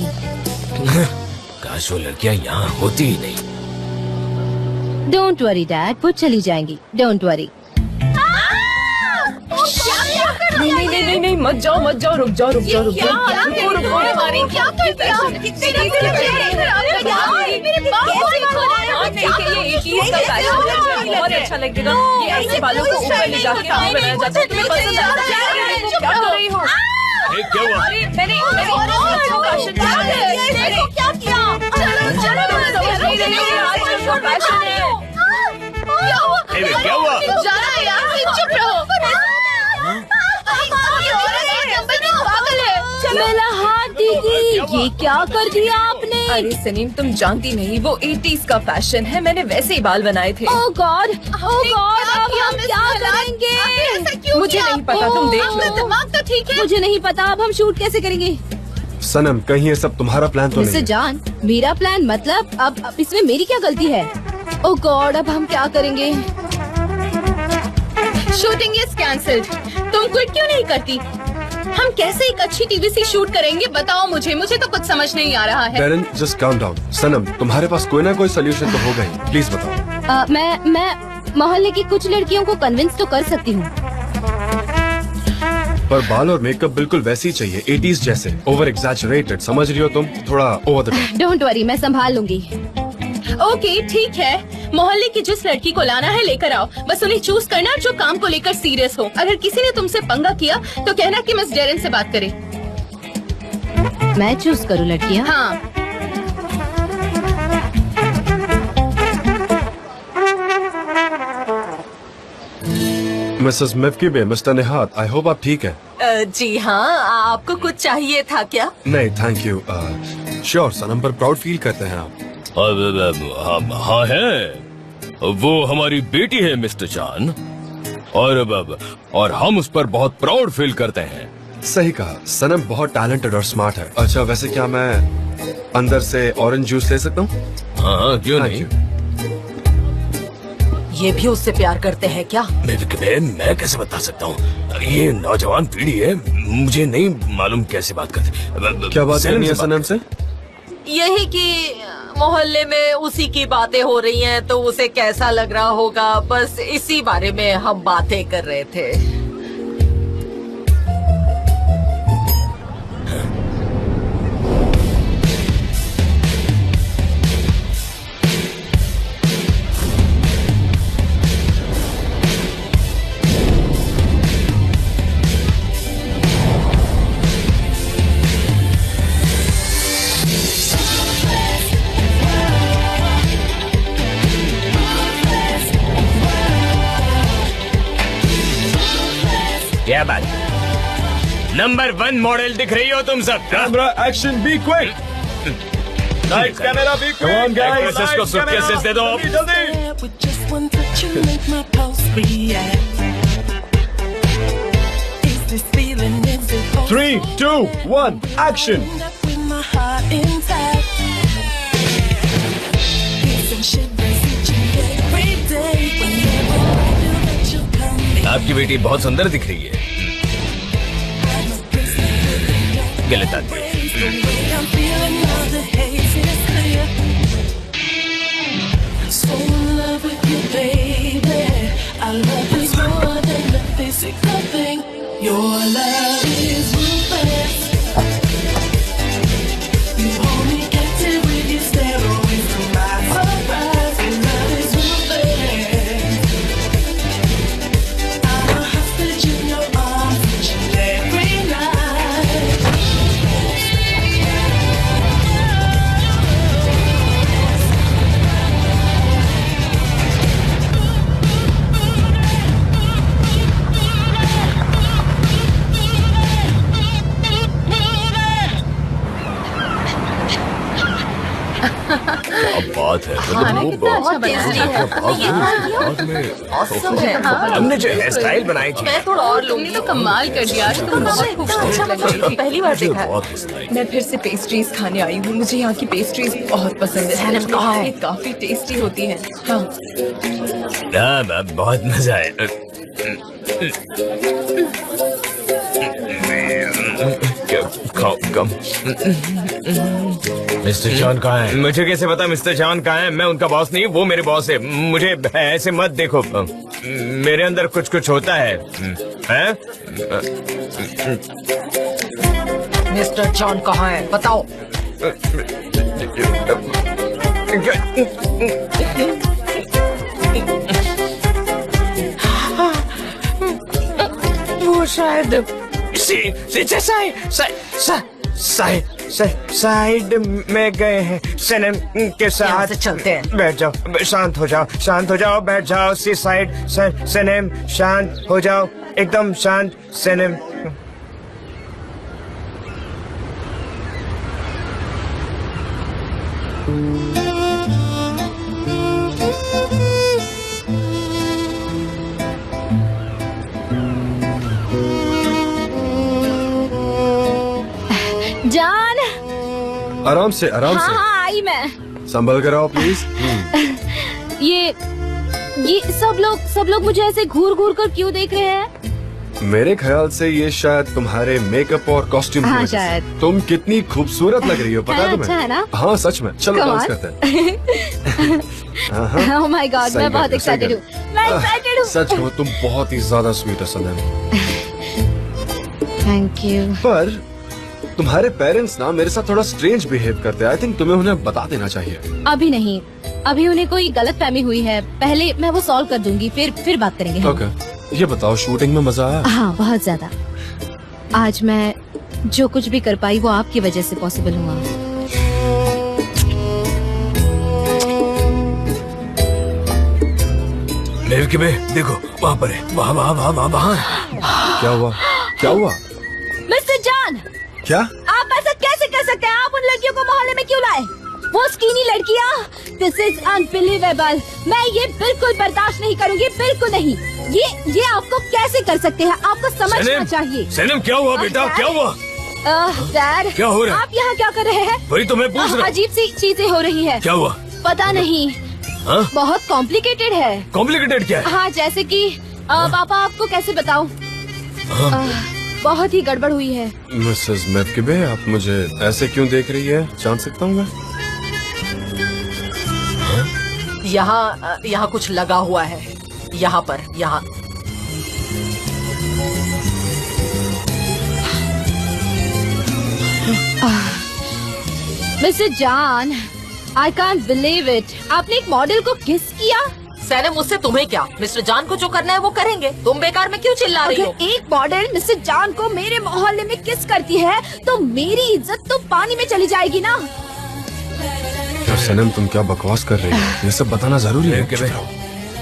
Speaker 2: काश वो लड़कियाँ यहाँ होती ही नहीं।
Speaker 1: डोंट वरी डैड, वो चली जाएंगी। Don't worry.
Speaker 8: नहीं, मत जाओ, रुक जाओ। बहुत अच्छा लगेगा। ये ऐसे बालों को ऊपर ले जाके हमें बनाया जाता है। तुम्हें पसंद आता है? क्या कर रही हो?
Speaker 2: क्या हुआ?
Speaker 8: मैंने क्या किया?
Speaker 2: क्या हुआ?
Speaker 3: चुप रहो।
Speaker 1: मेरा हाथ दीदी, ये क्या कर दिया आपने?
Speaker 8: अरे सनीम, तुम जानती नहीं, वो 80s का फैशन है। मैंने वैसे ही बाल बनाए थे।
Speaker 1: ओह गॉड, अब हम क्या करेंगे?
Speaker 8: मुझे नहीं पता, तुम देख लो।
Speaker 3: दिमाग तो ठीक है।
Speaker 1: मुझे नहीं पता, अब हम शूट कैसे करेंगे?
Speaker 4: सनम, कहीं ये सब तुम्हारा प्लान तो नहीं
Speaker 1: मिस्टर
Speaker 4: है?
Speaker 1: जॉन, मेरा प्लान मतलब? अब इसमें मेरी क्या गलती है? ओह गॉड, अब हम क्या करेंगे?
Speaker 3: Shooting is cancelled. तुम क्विट क्यों नहीं करती? हम कैसे एक अच्छी टीवी शूट करेंगे बताओ मुझे तो कुछ समझ नहीं आ रहा है।
Speaker 4: टेरन, जस्ट काम डाउन। सनम, तुम्हारे पास कोई ना कोई सोल्यूशन तो होगा ही, प्लीज बताओ।
Speaker 1: मैं मोहल्ले की कुछ लड़कियों को कन्विंस तो कर सकती हूँ।
Speaker 4: पर बाल और मेकअप बिल्कुल वैसे ही चाहिए, 80s जैसे, ओवर एग्जैजरेटेड। समझ रही हो तुम? थोड़ा over the top.
Speaker 1: Don't worry, मैं संभाल लूंगी।
Speaker 3: ओके ठीक है, मोहल्ले की जिस लड़की को लाना है लेकर आओ। बस उन्हें चूज करना जो काम को लेकर सीरियस हो। अगर किसी ने तुमसे पंगा किया तो कहना कि मिस डेरन से बात करे।
Speaker 1: मैं चूज करूँ लड़कियाँ?
Speaker 3: हाँ।
Speaker 4: मिसेस मिफ्की, मिस्टर निहात, आई होप आप ठीक हैं।
Speaker 5: जी हाँ, आपको कुछ चाहिए था क्या?
Speaker 4: नहीं थैंक यू। श्योर, सनम पर प्राउड फील करते हैं आप?
Speaker 2: हाँ है, वो हमारी बेटी है मिस्टर जॉन, और हम उस पर बहुत प्राउड फील करते हैं।
Speaker 4: सही कहा, सनम बहुत टैलेंटेड और स्मार्ट है। अच्छा वैसे क्या मैं अंदर से ऑरेंज जूस ले सकता हूँ?
Speaker 2: हाँ क्यों नहीं।
Speaker 5: ये भी उससे प्यार करते हैं क्या?
Speaker 2: मैं कैसे बता सकता हूँ? ये नौजवान पीढ़ी है, मुझे नहीं मालूम कैसे बात करते।
Speaker 4: क्या बात करनी है सनम से?
Speaker 5: यही कि मोहल्ले में उसी की बातें हो रही हैं, तो उसे कैसा लग रहा होगा, बस इसी बारे में हम बातें कर रहे थे।
Speaker 2: क्या बात? नंबर 1 मॉडल दिख रही हो तुम सब।
Speaker 6: Camera action, be quick. Lights camera, be quick. Come on guys,
Speaker 2: actresses को सूटकेसेस दे दो।
Speaker 6: जल्दी। 3, 2, 1, एक्शन।
Speaker 2: आपकी बेटी बहुत सुंदर दिख रही है। गलत आदमी। बात है
Speaker 7: खाना कितना अच्छा बनाया है।
Speaker 2: हमने जो हेयर स्टाइल बनाई थी,
Speaker 5: मैं थोड़ा और
Speaker 7: तुमने तो कमाल कर दिया। आज तो बहुत खूबसूरत लग रही थी।
Speaker 5: पहली बार देखा है।
Speaker 8: मैं फिर से पेस्ट्रीज खाने आई हूँ। मुझे यहाँ की पेस्ट्रीज बहुत पसंद है।
Speaker 5: सैनम कहाँ है?
Speaker 8: ये काफी टेस्टी होती है। हाँ,
Speaker 2: बहुत मजा है। खाओ कम। मिस्टर जॉन कहाँ है? मुझे कैसे पता मिस्टर जॉन कहाँ है? मैं उनका बॉस नहीं, वो मेरे बॉस है। मुझे ऐसे मत देखो, मेरे अंदर कुछ कुछ होता है। हैं?
Speaker 5: मिस्टर जॉन कहाँ है? बताओ।
Speaker 7: वो शायद
Speaker 2: साइड में गए हैं सनम के
Speaker 5: यहाँ
Speaker 2: साथ।
Speaker 5: से चलते हैं।
Speaker 2: बैठ जाओ, शांत हो जाओ, शांत हो जाओ, बैठ जाओ। सी साइड सनम, शांत हो जाओ, एकदम शांत सनम।
Speaker 1: जान।
Speaker 4: आराम से आराम
Speaker 1: हाँ
Speaker 4: से।
Speaker 1: हाँ आई मैं।
Speaker 4: संभल कर आओ प्लीज।
Speaker 1: ये सब लोग मुझे ऐसे घूर घूर कर क्यों देख रहे हैं?
Speaker 4: मेरे ख्याल से ये शायद तुम्हारे मेकअप और कॉस्ट्यूम की
Speaker 1: हाँ,
Speaker 4: वजह से।
Speaker 1: शायद।
Speaker 4: तुम कितनी खूबसूरत लग रही हो, पता है तुम्हें?
Speaker 1: अच्छा है ना?
Speaker 4: हाँ सच में। चलो डांस करते हैं।
Speaker 1: ओह माय गॉड,
Speaker 4: सही
Speaker 1: मैं बहुत
Speaker 4: कर, सही
Speaker 1: एक्साइटेड
Speaker 4: कर।
Speaker 1: हूँ। मैं एक्साइटेड हूँ।
Speaker 4: सच कहूँ तुम बहुत ही ज्यादा स्वीट हो सनम।
Speaker 1: Thank you.
Speaker 4: पर तुम्हारे पेरेंट्स ना मेरे साथ थोड़ा स्ट्रेंज बिहेव करते हैं। आई थिंक तुम्हें उन्हें बता देना चाहिए।
Speaker 1: अभी नहीं, अभी उन्हें कोई गलत फहमी हुई है। पहले मैं वो सॉल्व कर दूंगी, फिर बात करेंगे हम।
Speaker 4: ओके, ये बताओ शूटिंग में मजा आया?
Speaker 1: हाँ बहुत ज्यादा। आज मैं जो कुछ भी कर पाई वो आपकी वजह से पॉसिबल हुआ।
Speaker 2: देखो वहाँ पर है, वहाँ।
Speaker 4: क्या हुआ? क्या हुआ?
Speaker 1: मिस्टर जॉन,
Speaker 4: क्या?
Speaker 1: आप ऐसा कैसे कर सकते हैं? आप उन लड़कियों को मोहल्ले में क्यों लाए? वो स्कीनी लड़कियाँ, दिस इज अनबिलीवेबल। मैं ये बिल्कुल बर्दाश्त नहीं करूँगी, बिल्कुल नहीं। ये आपको कैसे कर सकते हैं? आपको समझना चाहिए।
Speaker 2: सनम क्या हुआ बेटा, क्या हुआ?
Speaker 1: डैड,
Speaker 2: क्या हो रहा है?
Speaker 1: आप यहाँ क्या कर रहे हैं?
Speaker 2: वही तो मैं पूछ रहा हूँ।
Speaker 1: अजीब सी चीजें हो रही है।
Speaker 2: क्या हुआ?
Speaker 1: पता नहीं,
Speaker 2: हाँ?
Speaker 1: बहुत कॉम्प्लिकेटेड है।
Speaker 2: कॉम्प्लिकेटेड क्या है?
Speaker 1: हाँ, जैसे कि पापा आपको कैसे बताऊं? बहुत ही गड़बड़ हुई है।
Speaker 4: मिसेस मेफकिबे, आप मुझे ऐसे क्यों देख रही है, जान सकता हूँ मैं?
Speaker 5: यहाँ कुछ लगा हुआ है, यहाँ पर, यहाँ।
Speaker 1: Mister John, I can't believe it. आपने एक मॉडल को किस किया?
Speaker 5: सैनम, मुझसे तुम्हें क्या? मिस्टर जॉन को जो करना है वो करेंगे। तुम बेकार में क्यों चिल्ला रही हो?
Speaker 1: अगर एक मॉडल मिस्टर जॉन को मेरे मोहल्ले में किस करती है तो मेरी इज्जत तो पानी में चली जाएगी ना।
Speaker 4: सनम, तुम क्या बकवास कर रही हो? ये सब बताना जरूरी है।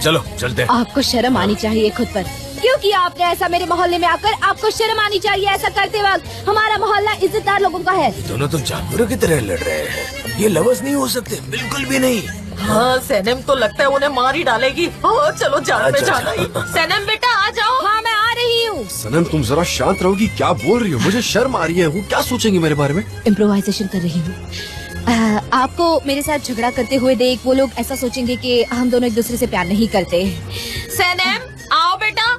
Speaker 2: चलो चलते हैं।
Speaker 1: आपको शर्म आनी चाहिए खुद पर। क्यों किया आपने ऐसा मेरे मोहल्ले में आकर? आपको शर्म आनी चाहिए ऐसा करते वक्त। हमारा मोहल्ला इज्जतदार लोगों का है।
Speaker 2: दोनों तो जानवरों की तरह लड़ रहे हैं। ये लवर्स नहीं हो सकते, बिल्कुल भी नहीं।
Speaker 5: हाँ, सैनम तो लगता है उन्हें मार ही डालेगी। हाँ, चलो जान में जाना ही। सैनम बेटा आ जाओ।
Speaker 1: हाँ, मैं आ रही हूँ।
Speaker 4: सनम, तुम जरा शांत रहोगी? क्या बोल रही हो? मुझे शर्म आ रही है। वो क्या सोचेंगे मेरे बारे में?
Speaker 1: इम्प्रोवाइजेशन कर रही हूँ। आपको मेरे साथ झगड़ा करते हुए देख वो लोग ऐसा सोचेंगे कि हम दोनों एक दूसरे से प्यार नहीं करते।
Speaker 5: सैनम आओ बेटा।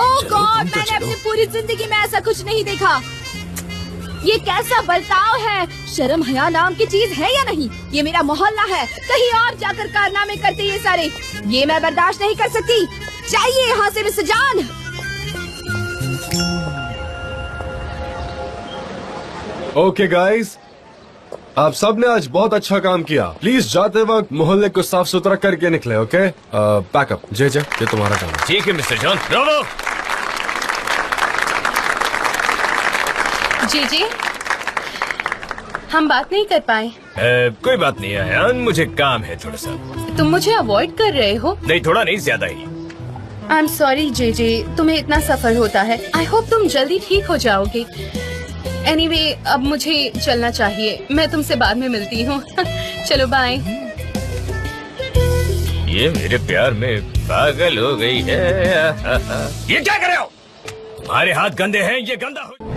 Speaker 1: ओह गॉड, मैंने अपनी पूरी जिंदगी में ऐसा कुछ नहीं देखा। ये कैसा बर्ताव है? शर्म हया नाम की चीज है या नहीं? ये मेरा मोहल्ला है, कहीं और जाकर कारनामे करते ये सारे। ये मैं बर्दाश्त नहीं कर सकती। चाहिए यहाँ से मिस्टर जॉन।
Speaker 4: ओके गाइस, आप सब ने आज बहुत अच्छा काम किया। प्लीज जाते वक्त मोहल्ले को साफ सुथरा करके निकले। Okay, pack up. जे ये तुम्हारा काम है।
Speaker 2: ठीक है मिस्टर जॉन। ब्रावो।
Speaker 3: जी, हम बात नहीं कर पाए।
Speaker 2: कोई बात नहीं है यार, मुझे काम है थोड़ा सा।
Speaker 3: तुम मुझे अवॉइड कर रहे हो?
Speaker 2: नहीं, थोड़ा नहीं, ज्यादा ही।
Speaker 3: आई एम सॉरी जे, तुम्हें इतना सफर होता है। आई होप तुम जल्दी ठीक हो जाओगे। एनीवे, अब मुझे चलना चाहिए। मैं तुमसे बाद में मिलती हूँ। चलो बाय।
Speaker 2: ये मेरे प्यार में पागल हो गई है। ये क्या कर रहे हो? तुम्हारे हाथ गंदे हैं, ये गंदा हो।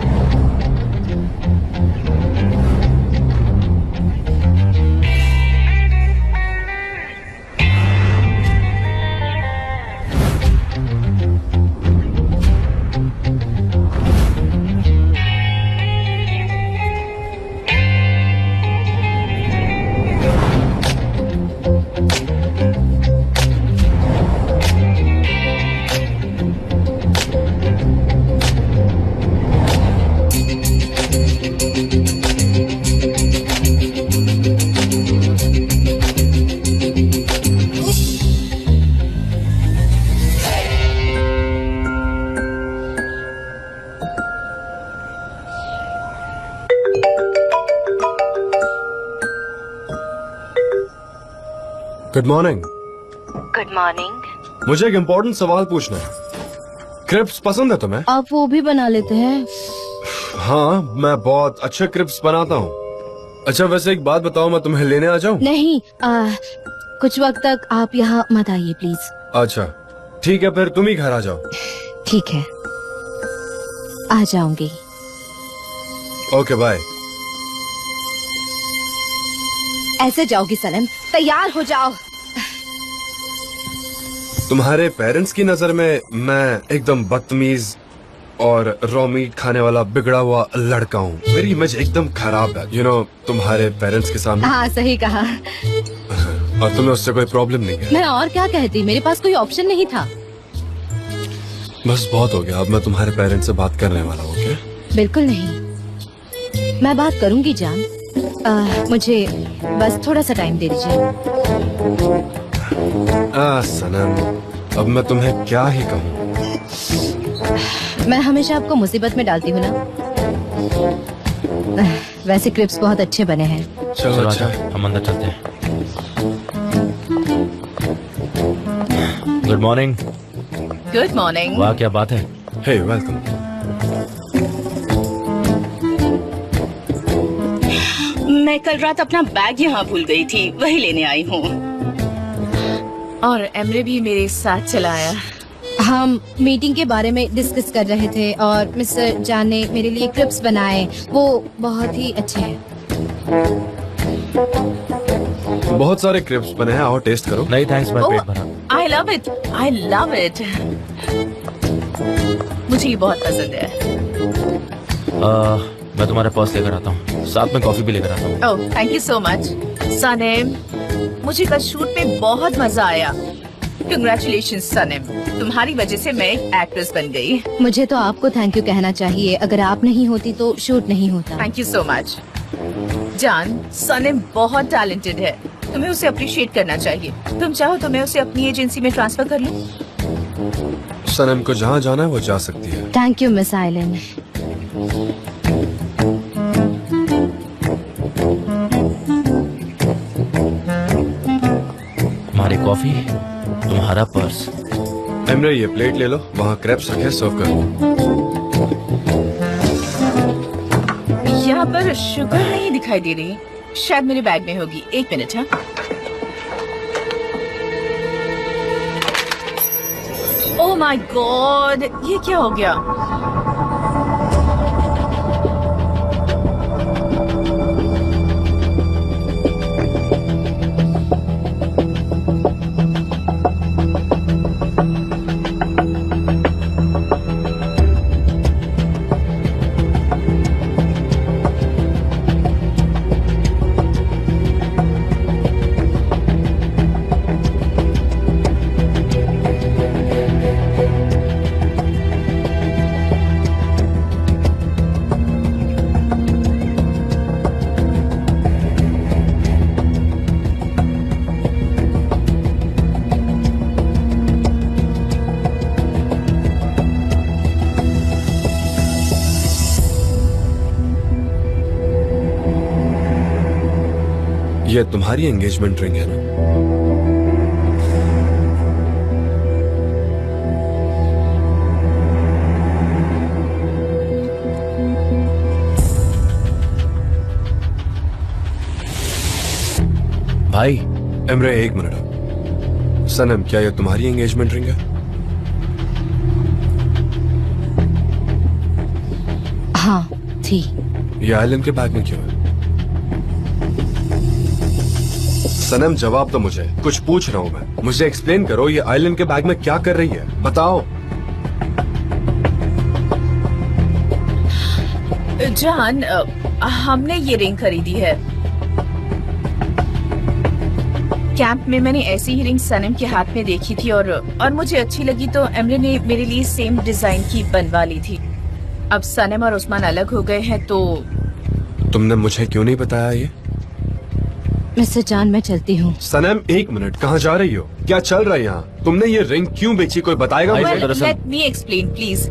Speaker 4: Good morning.
Speaker 1: Good morning.
Speaker 4: मुझे एक इम्पोर्टेंट सवाल पूछना है। क्रिप्स पसंद है तुम्हें?
Speaker 1: आप वो भी बना लेते हैं?
Speaker 4: हाँ, मैं बहुत अच्छे क्रिप्स बनाता हूँ। अच्छा, वैसे एक बात बताओ, मैं तुम्हें लेने आ जाऊँ?
Speaker 1: नहीं, कुछ वक्त तक आप यहाँ मत आइए प्लीज।
Speaker 4: अच्छा ठीक है, फिर तुम ही घर आ जाओ।
Speaker 1: ठीक है, आ जाऊंगी।
Speaker 4: Okay bye.
Speaker 1: ऐसे जाओगी सनम? तैयार हो जाओ।
Speaker 4: तुम्हारे पेरेंट्स की नजर में मैं एकदम बदतमीज और रॉ मीट खाने वाला बिगड़ा हुआ लड़का हूँ। मेरी इमेज एकदम खराब है, यू नो, तुम्हारे पेरेंट्स के सामने।
Speaker 1: हाँ, सही कहा।
Speaker 4: और तुम्हें उससे कोई प्रॉब्लम नहीं है?
Speaker 1: मैं और क्या कहती, मेरे पास कोई ऑप्शन नहीं था।
Speaker 4: बस बहुत हो गया, अब मैं तुम्हारे पेरेंट्स से बात करने वाला हूँ। क्या?
Speaker 1: बिल्कुल नहीं, मैं बात करूंगी जान। मुझे बस थोड़ा सा टाइम दे दीजिए।
Speaker 4: सनम, अब मैं तुम्हें क्या ही कहूँ।
Speaker 1: मैं हमेशा आपको मुसीबत में डालती हूँ ना। वैसे क्रिप्स बहुत अच्छे बने हैं।
Speaker 4: चलो अच्छा,
Speaker 10: हम अंदर चलते हैं। Good morning.
Speaker 7: Good morning.
Speaker 10: वाह, क्या बात है।
Speaker 4: हे, वेलकम।
Speaker 9: मैं कल रात अपना बैग यहाँ भूल गई थी, वही लेने आई हूँ।
Speaker 7: और एमरे भी मेरे साथ चला आया।
Speaker 1: हम मीटिंग के बारे में डिस्कस कर रहे थे और मिस्टर जान ने मेरे लिए क्रिप्स बनाए। वो बहुत ही अच्छे हैं।
Speaker 4: बहुत सारे क्रिप्स बने हैं, आओ टेस्ट करो।
Speaker 10: नहीं थैंक्स, मैं पेट भरा।
Speaker 9: I love it, I love it. मुझे ये बहुत पसंद है।
Speaker 10: मैं तुम्हारे पास लेकर आता हूँ, साथ में कॉफी भी लेकर आता हूँ।
Speaker 9: Oh thank you so much Sanem, मुझे कल शूट में बहुत मजा आया। कंग्रेचुलेशंस सनेम, तुम्हारी वजह से मैं एक एक्ट्रेस बन गई।
Speaker 1: मुझे तो आपको थैंक यू कहना चाहिए, अगर आप नहीं होती तो शूट नहीं होता।
Speaker 9: थैंक यू सो मच जान, सनेम बहुत टैलेंटेड है, तुम्हें उसे अप्रिशिएट करना चाहिए। तुम चाहो तो मैं उसे अपनी एजेंसी में ट्रांसफर कर लूं?
Speaker 4: सनम को जहाँ जाना है वो जा सकती है।
Speaker 1: Thank you miss island.
Speaker 10: हमारी कॉफी, तुम्हारा पर्स।
Speaker 4: एमरे ये प्लेट ले लो, वहाँ क्रेप्स रखे, सर्व करो।
Speaker 9: यहाँ पर शुगर नहीं दिखाई दे रही, शायद मेरे बैग में होगी। एक मिनट। हाँ, ओह माय गॉड, ये क्या हो गया?
Speaker 4: ये तुम्हारी एंगेजमेंट रिंग है ना?
Speaker 10: भाई
Speaker 4: एमरे एक मिनट। सनम क्या ये तुम्हारी एंगेजमेंट रिंग है?
Speaker 1: हाँ थी।
Speaker 4: ये आइलैंड के बैग में क्यों है? सनम जवाब दो मुझे, कुछ पूछ रहा हूँ मैं, मुझे एक्सप्लेन करो, ये आइलैंड के बैग में क्या कर रही है, बताओ।
Speaker 9: जान, हमने ये रिंग खरीदी है। कैंप में मैंने ऐसी ही रिंग सनम के हाथ में देखी थी और मुझे अच्छी लगी तो एमरे ने मेरे लिए सेम डिजाइन की बनवा ली थी। अब सनम और उस्मान अलग हो गए हैं तो।
Speaker 4: तुमने मुझे क्यों नहीं बताया ये?
Speaker 1: मिस्टर जान, मैं चलती हूँ।
Speaker 4: सनम एक मिनट, कहाँ जा रही हो? क्या चल रहा है यहाँ? तुमने ये रिंग क्यों बेची, कोई बताएगा मुझे?
Speaker 9: Let me explain please.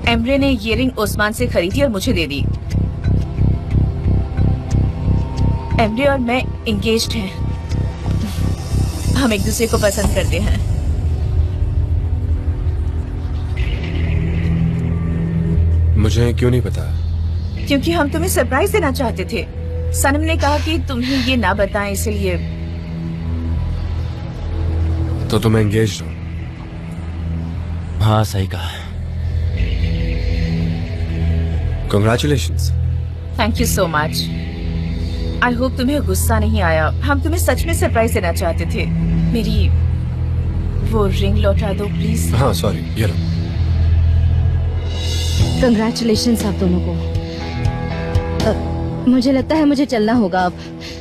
Speaker 9: Emre ने ये रिंग उस्मान से खरीदी और मुझे दे दी। एमरे और मैं एंगेज्ड हैं। हम एक दूसरे को पसंद करते हैं।
Speaker 4: मुझे क्यों नहीं बताया?
Speaker 9: क्योंकि हम तुम्हें सरप्राइज देना चाहते थे। सनम ने कहा कि तुम्हें ये ना बताएं, इसलिए।
Speaker 4: तो तुम एंगेज्ड हो?
Speaker 10: हाँ सही कहा।
Speaker 4: Congratulations.
Speaker 9: Thank you so much. I hope तुम्हें गुस्सा नहीं आया, हम तुम्हें सच में सरप्राइज देना चाहते थे। मेरी वो रिंग लौटा दो प्लीज।
Speaker 4: हाँ सॉरी, ये लो।
Speaker 1: कंग्रेचुलेशंस आप दोनों को। मुझे लगता है मुझे चलना होगा अब।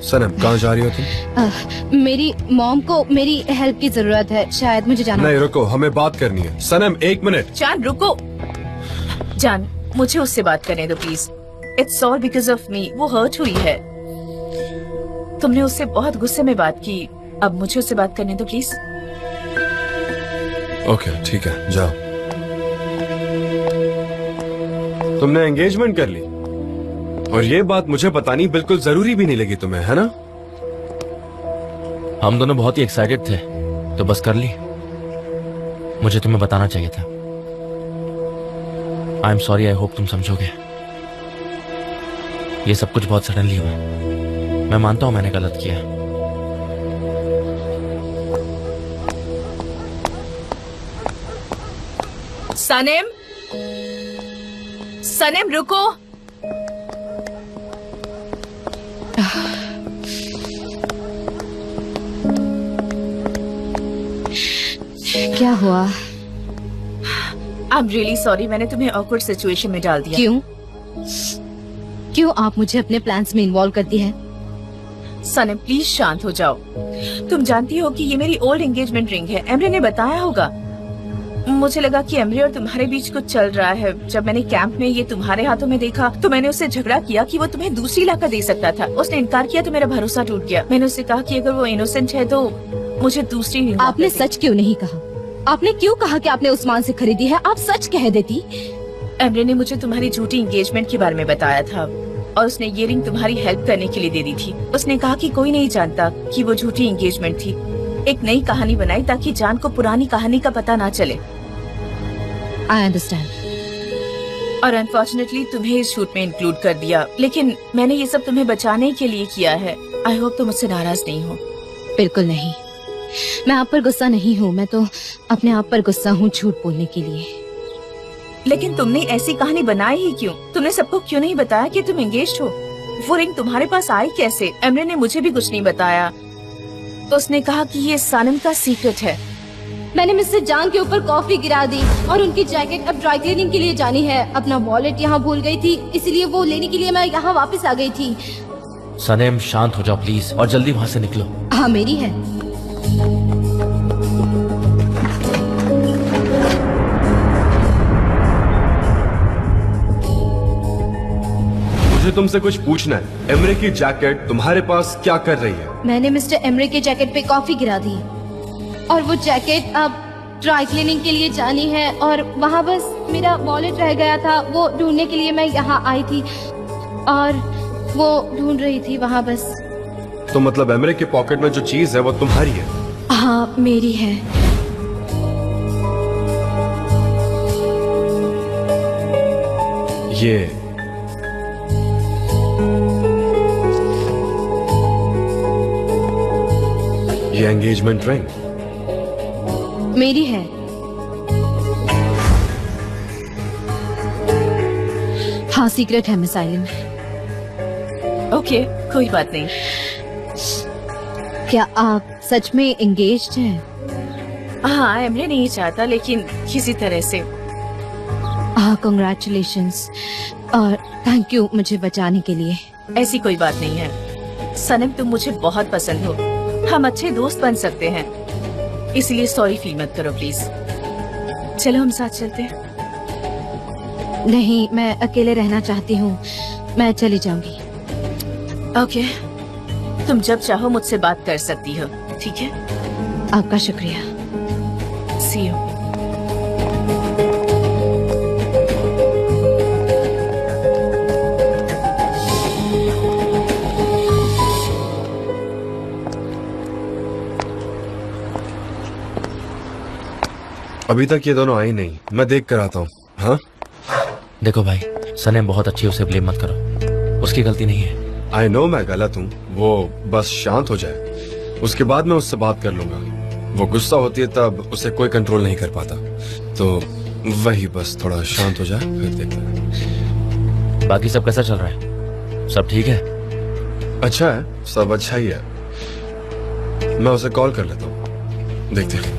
Speaker 4: सनम कहाँ जा रही हो तुम?
Speaker 1: मेरी मॉम को मेरी हेल्प की जरूरत है, शायद मुझे जाना।
Speaker 4: नहीं रुको, हमें बात करनी है। सनम एक मिनट।
Speaker 9: जान रुको। जान, मुझे उससे बात करने दो please. It's all because of me. वो हर्ट हुई है। तुमने उससे बहुत गुस्से में बात की, अब मुझे उससे बात करने दो प्लीज।
Speaker 4: ओके ठीक है, जाओ। तुमने एंगेजमेंट कर ली और ये बात मुझे बतानी बिल्कुल जरूरी भी नहीं लगी तुम्हें, है ना?
Speaker 10: हम दोनों बहुत ही एक्साइटेड थे तो बस कर ली। मुझे तुम्हें बताना चाहिए था। I am sorry, I hope तुम समझोगे। ये सब कुछ बहुत सडनली हुआ। मैं मानता हूं मैंने गलत किया।
Speaker 9: सनम, सनम रुको।
Speaker 1: क्या हुआ?
Speaker 9: आई एम रियली सॉरी, मैंने तुम्हें ऑकवर्ड सिचुएशन में डाल दिया।
Speaker 1: क्यों? क्यों आप मुझे अपने प्लान्स में इन्वॉल्व करती है?
Speaker 9: सनम प्लीज शांत हो जाओ। तुम जानती हो कि ये मेरी ओल्ड एंगेजमेंट रिंग है, एमरे ने बताया होगा। मुझे लगा कि एमरे और तुम्हारे बीच कुछ चल रहा है। जब मैंने कैंप में ये तुम्हारे हाथों में देखा तो मैंने उससे झगड़ा किया कि वो तुम्हें दूसरी लाकर दे सकता था। उसने इनकार किया तो मेरा भरोसा टूट गया। मैंने उससे कहा कि अगर वो इनोसेंट है तो मुझे दूसरी रिंग।
Speaker 1: आपने सच क्यों नहीं कहा? आपने क्यों कहा कि आपने उस्मान से खरीदी है? आप सच कह देती।
Speaker 9: एमरे ने मुझे तुम्हारी झूठी एंगेजमेंट के बारे में बताया था और उसने ये रिंग तुम्हारी हेल्प करने के लिए दे दी थी। उसने कहा कि कोई नहीं जानता कि वो झूठी एंगेजमेंट थी। एक नई कहानी बनाई ताकि जान को पुरानी कहानी का पता ना चले।
Speaker 1: I understand.
Speaker 9: और अनफॉर्चुनेटली तुम्हें इस शूट में इंक्लूड कर दिया, लेकिन मैंने ये सब तुम्हें बचाने के लिए किया है। आई होप तुम मुझसे नाराज नहीं हो।
Speaker 1: बिल्कुल नहीं, मैं आप पर गुस्सा नहीं हूँ। मैं तो अपने आप पर गुस्सा हूँ झूठ बोलने के लिए।
Speaker 9: लेकिन तुमने ऐसी कहानी बनाई ही क्यों? तुमने सबको क्यों नहीं बताया कि तुम एंगेज्ड हो? वो रिंग तुम्हारे पास आई कैसे? एमरे ने मुझे भी कुछ नहीं बताया। उसने कहा कि ये सनम का सीक्रेट है।
Speaker 1: मैंने मिस्टर जान के ऊपर कॉफी गिरा दी और उनकी जैकेट अब ड्राई क्लीनिंग के लिए जानी है। अपना वॉलेट यहाँ भूल गई थी, इसलिए वो लेने के लिए मैं यहाँ वापस आ गई थी।
Speaker 10: सनम शांत हो जाओ प्लीज और जल्दी वहाँ से निकलो।
Speaker 1: हाँ मेरी है।
Speaker 4: मुझे तुमसे कुछ पूछना है। एमरे की जैकेट तुम्हारे पास क्या कर रही है?
Speaker 1: मैंने मिस्टर एमरे के जैकेट पे कॉफी गिरा दी और वो जैकेट अब ड्राई क्लीनिंग के लिए जानी है और वहाँ बस मेरा वॉलेट रह गया था। वो ढूंढने के लिए मैं यहाँ आई थी और वो ढूंढ रही थी वहाँ बस।
Speaker 4: तो मतलब एमरे के पॉकेट में जो चीज है वो तुम्हारी है?
Speaker 1: हाँ मेरी है।
Speaker 4: ये एंगेजमेंट रिंग
Speaker 1: मेरी है। हाँ सीक्रेट है मिस आइलिन।
Speaker 9: ओके कोई बात नहीं।
Speaker 1: क्या आप सच में एंगेज्ड हैं?
Speaker 9: हाँ एमरे नहीं चाहता, लेकिन किसी तरह से।
Speaker 1: हाँ कांग्रेचुलेशंस और थैंक यू मुझे बचाने के लिए।
Speaker 9: ऐसी कोई बात नहीं है सनम, तुम मुझे बहुत पसंद हो। हम अच्छे दोस्त बन सकते हैं, इसलिए सॉरी फील मत करो प्लीज। चलो हम साथ चलते हैं।
Speaker 1: नहीं मैं अकेले रहना चाहती हूँ, मैं चली जाऊंगी।
Speaker 9: ओके तुम जब चाहो मुझसे बात कर सकती हो, ठीक है?
Speaker 1: आपका शुक्रिया।
Speaker 9: सी यू।
Speaker 4: अभी तक ये दोनों आई नहीं, मैं देख कर आता हूँ। हाँ
Speaker 10: देखो भाई, सनम बहुत अच्छी है, उसे ब्लेम मत करो, उसकी गलती नहीं है।
Speaker 4: आई नो मैं गलत हूँ, वो बस शांत हो जाए, उसके बाद मैं उससे बात कर लूंगा। वो गुस्सा होती है तब उसे कोई कंट्रोल नहीं कर पाता, तो वही बस थोड़ा शांत हो जाए फिर देखते हैं।
Speaker 10: बाकी सब कैसा चल रहा है? सब ठीक है?
Speaker 4: अच्छा है, सब अच्छा ही है। मैं उसे कॉल कर लेता हूँ, देखते हैं।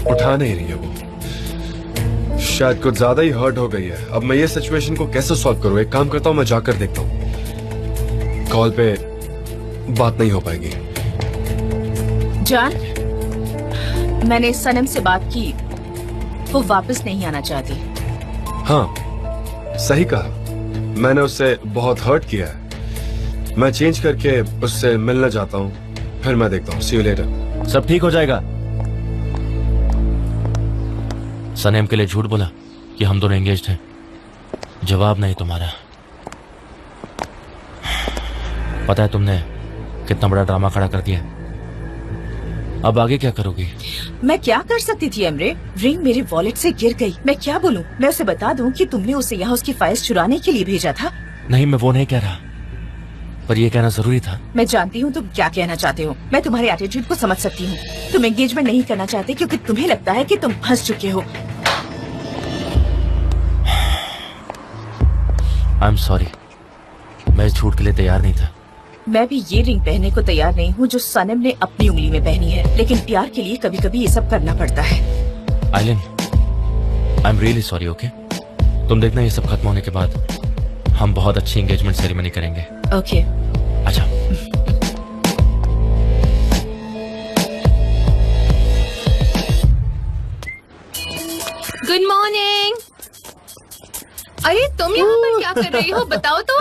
Speaker 4: उठा नहीं रही है वो, शायद कुछ ज्यादा ही हर्ट हो गई है। अब मैं ये सिचुएशन को कैसे सॉल्व करूँ? एक काम करता हूँ, मैं जाकर देखता हूँ। कॉल पे बात नहीं हो पाएगी।
Speaker 9: जान, मैंने सनम से बात की, वो वापस नहीं आना चाहती।
Speaker 4: हाँ सही कहा, मैंने उससे बहुत हर्ट किया है। मैं चेंज करके उससे मिलना चाहता हूँ, फिर मैं देखता हूँ। सी यू लेटर।
Speaker 10: सब ठीक हो जाएगा। सनम के लिए झूठ बोला कि हम दोनों एंगेज्ड हैं, जवाब नहीं तुम्हारा। पता है तुमने कितना बड़ा ड्रामा खड़ा कर दिया। अब आगे क्या करोगी?
Speaker 9: मैं क्या कर सकती थी एमरे? रिंग मेरे वॉलेट से गिर गई, मैं क्या बोलूं? मैं उसे बता दूं कि तुमने उसे यहाँ उसकी फाइल्स चुराने के लिए भेजा था?
Speaker 10: नहीं, मैं वो नहीं कह रहा, पर ये कहना जरूरी था।
Speaker 9: मैं जानती हूँ तुम क्या कहना चाहते हो, मैं तुम्हारे एटीट्यूड को समझ सकती हूँ। तुम एंगेजमेंट नहीं करना चाहते क्योंकि तुम्हें लगता है कि तुम फंस चुके हो।
Speaker 10: आई एम सॉरी, मैं इस झूठ के लिए तैयार नहीं था।
Speaker 9: मैं भी ये रिंग पहनने को तैयार नहीं हूँ जो सनम ने अपनी उंगली में पहनी है, लेकिन प्यार के लिए कभी कभी ये सब करना पड़ता है।
Speaker 10: Aylin, I am really sorry, okay? तुम देखना ये सब खत्म होने के बाद हम बहुत अच्छी एंगेजमेंट सेरेमनी करेंगे।
Speaker 9: ओके।
Speaker 10: अच्छा।
Speaker 3: Good morning. अरे तुम यहाँ पर क्या कर रही हो बताओ तो।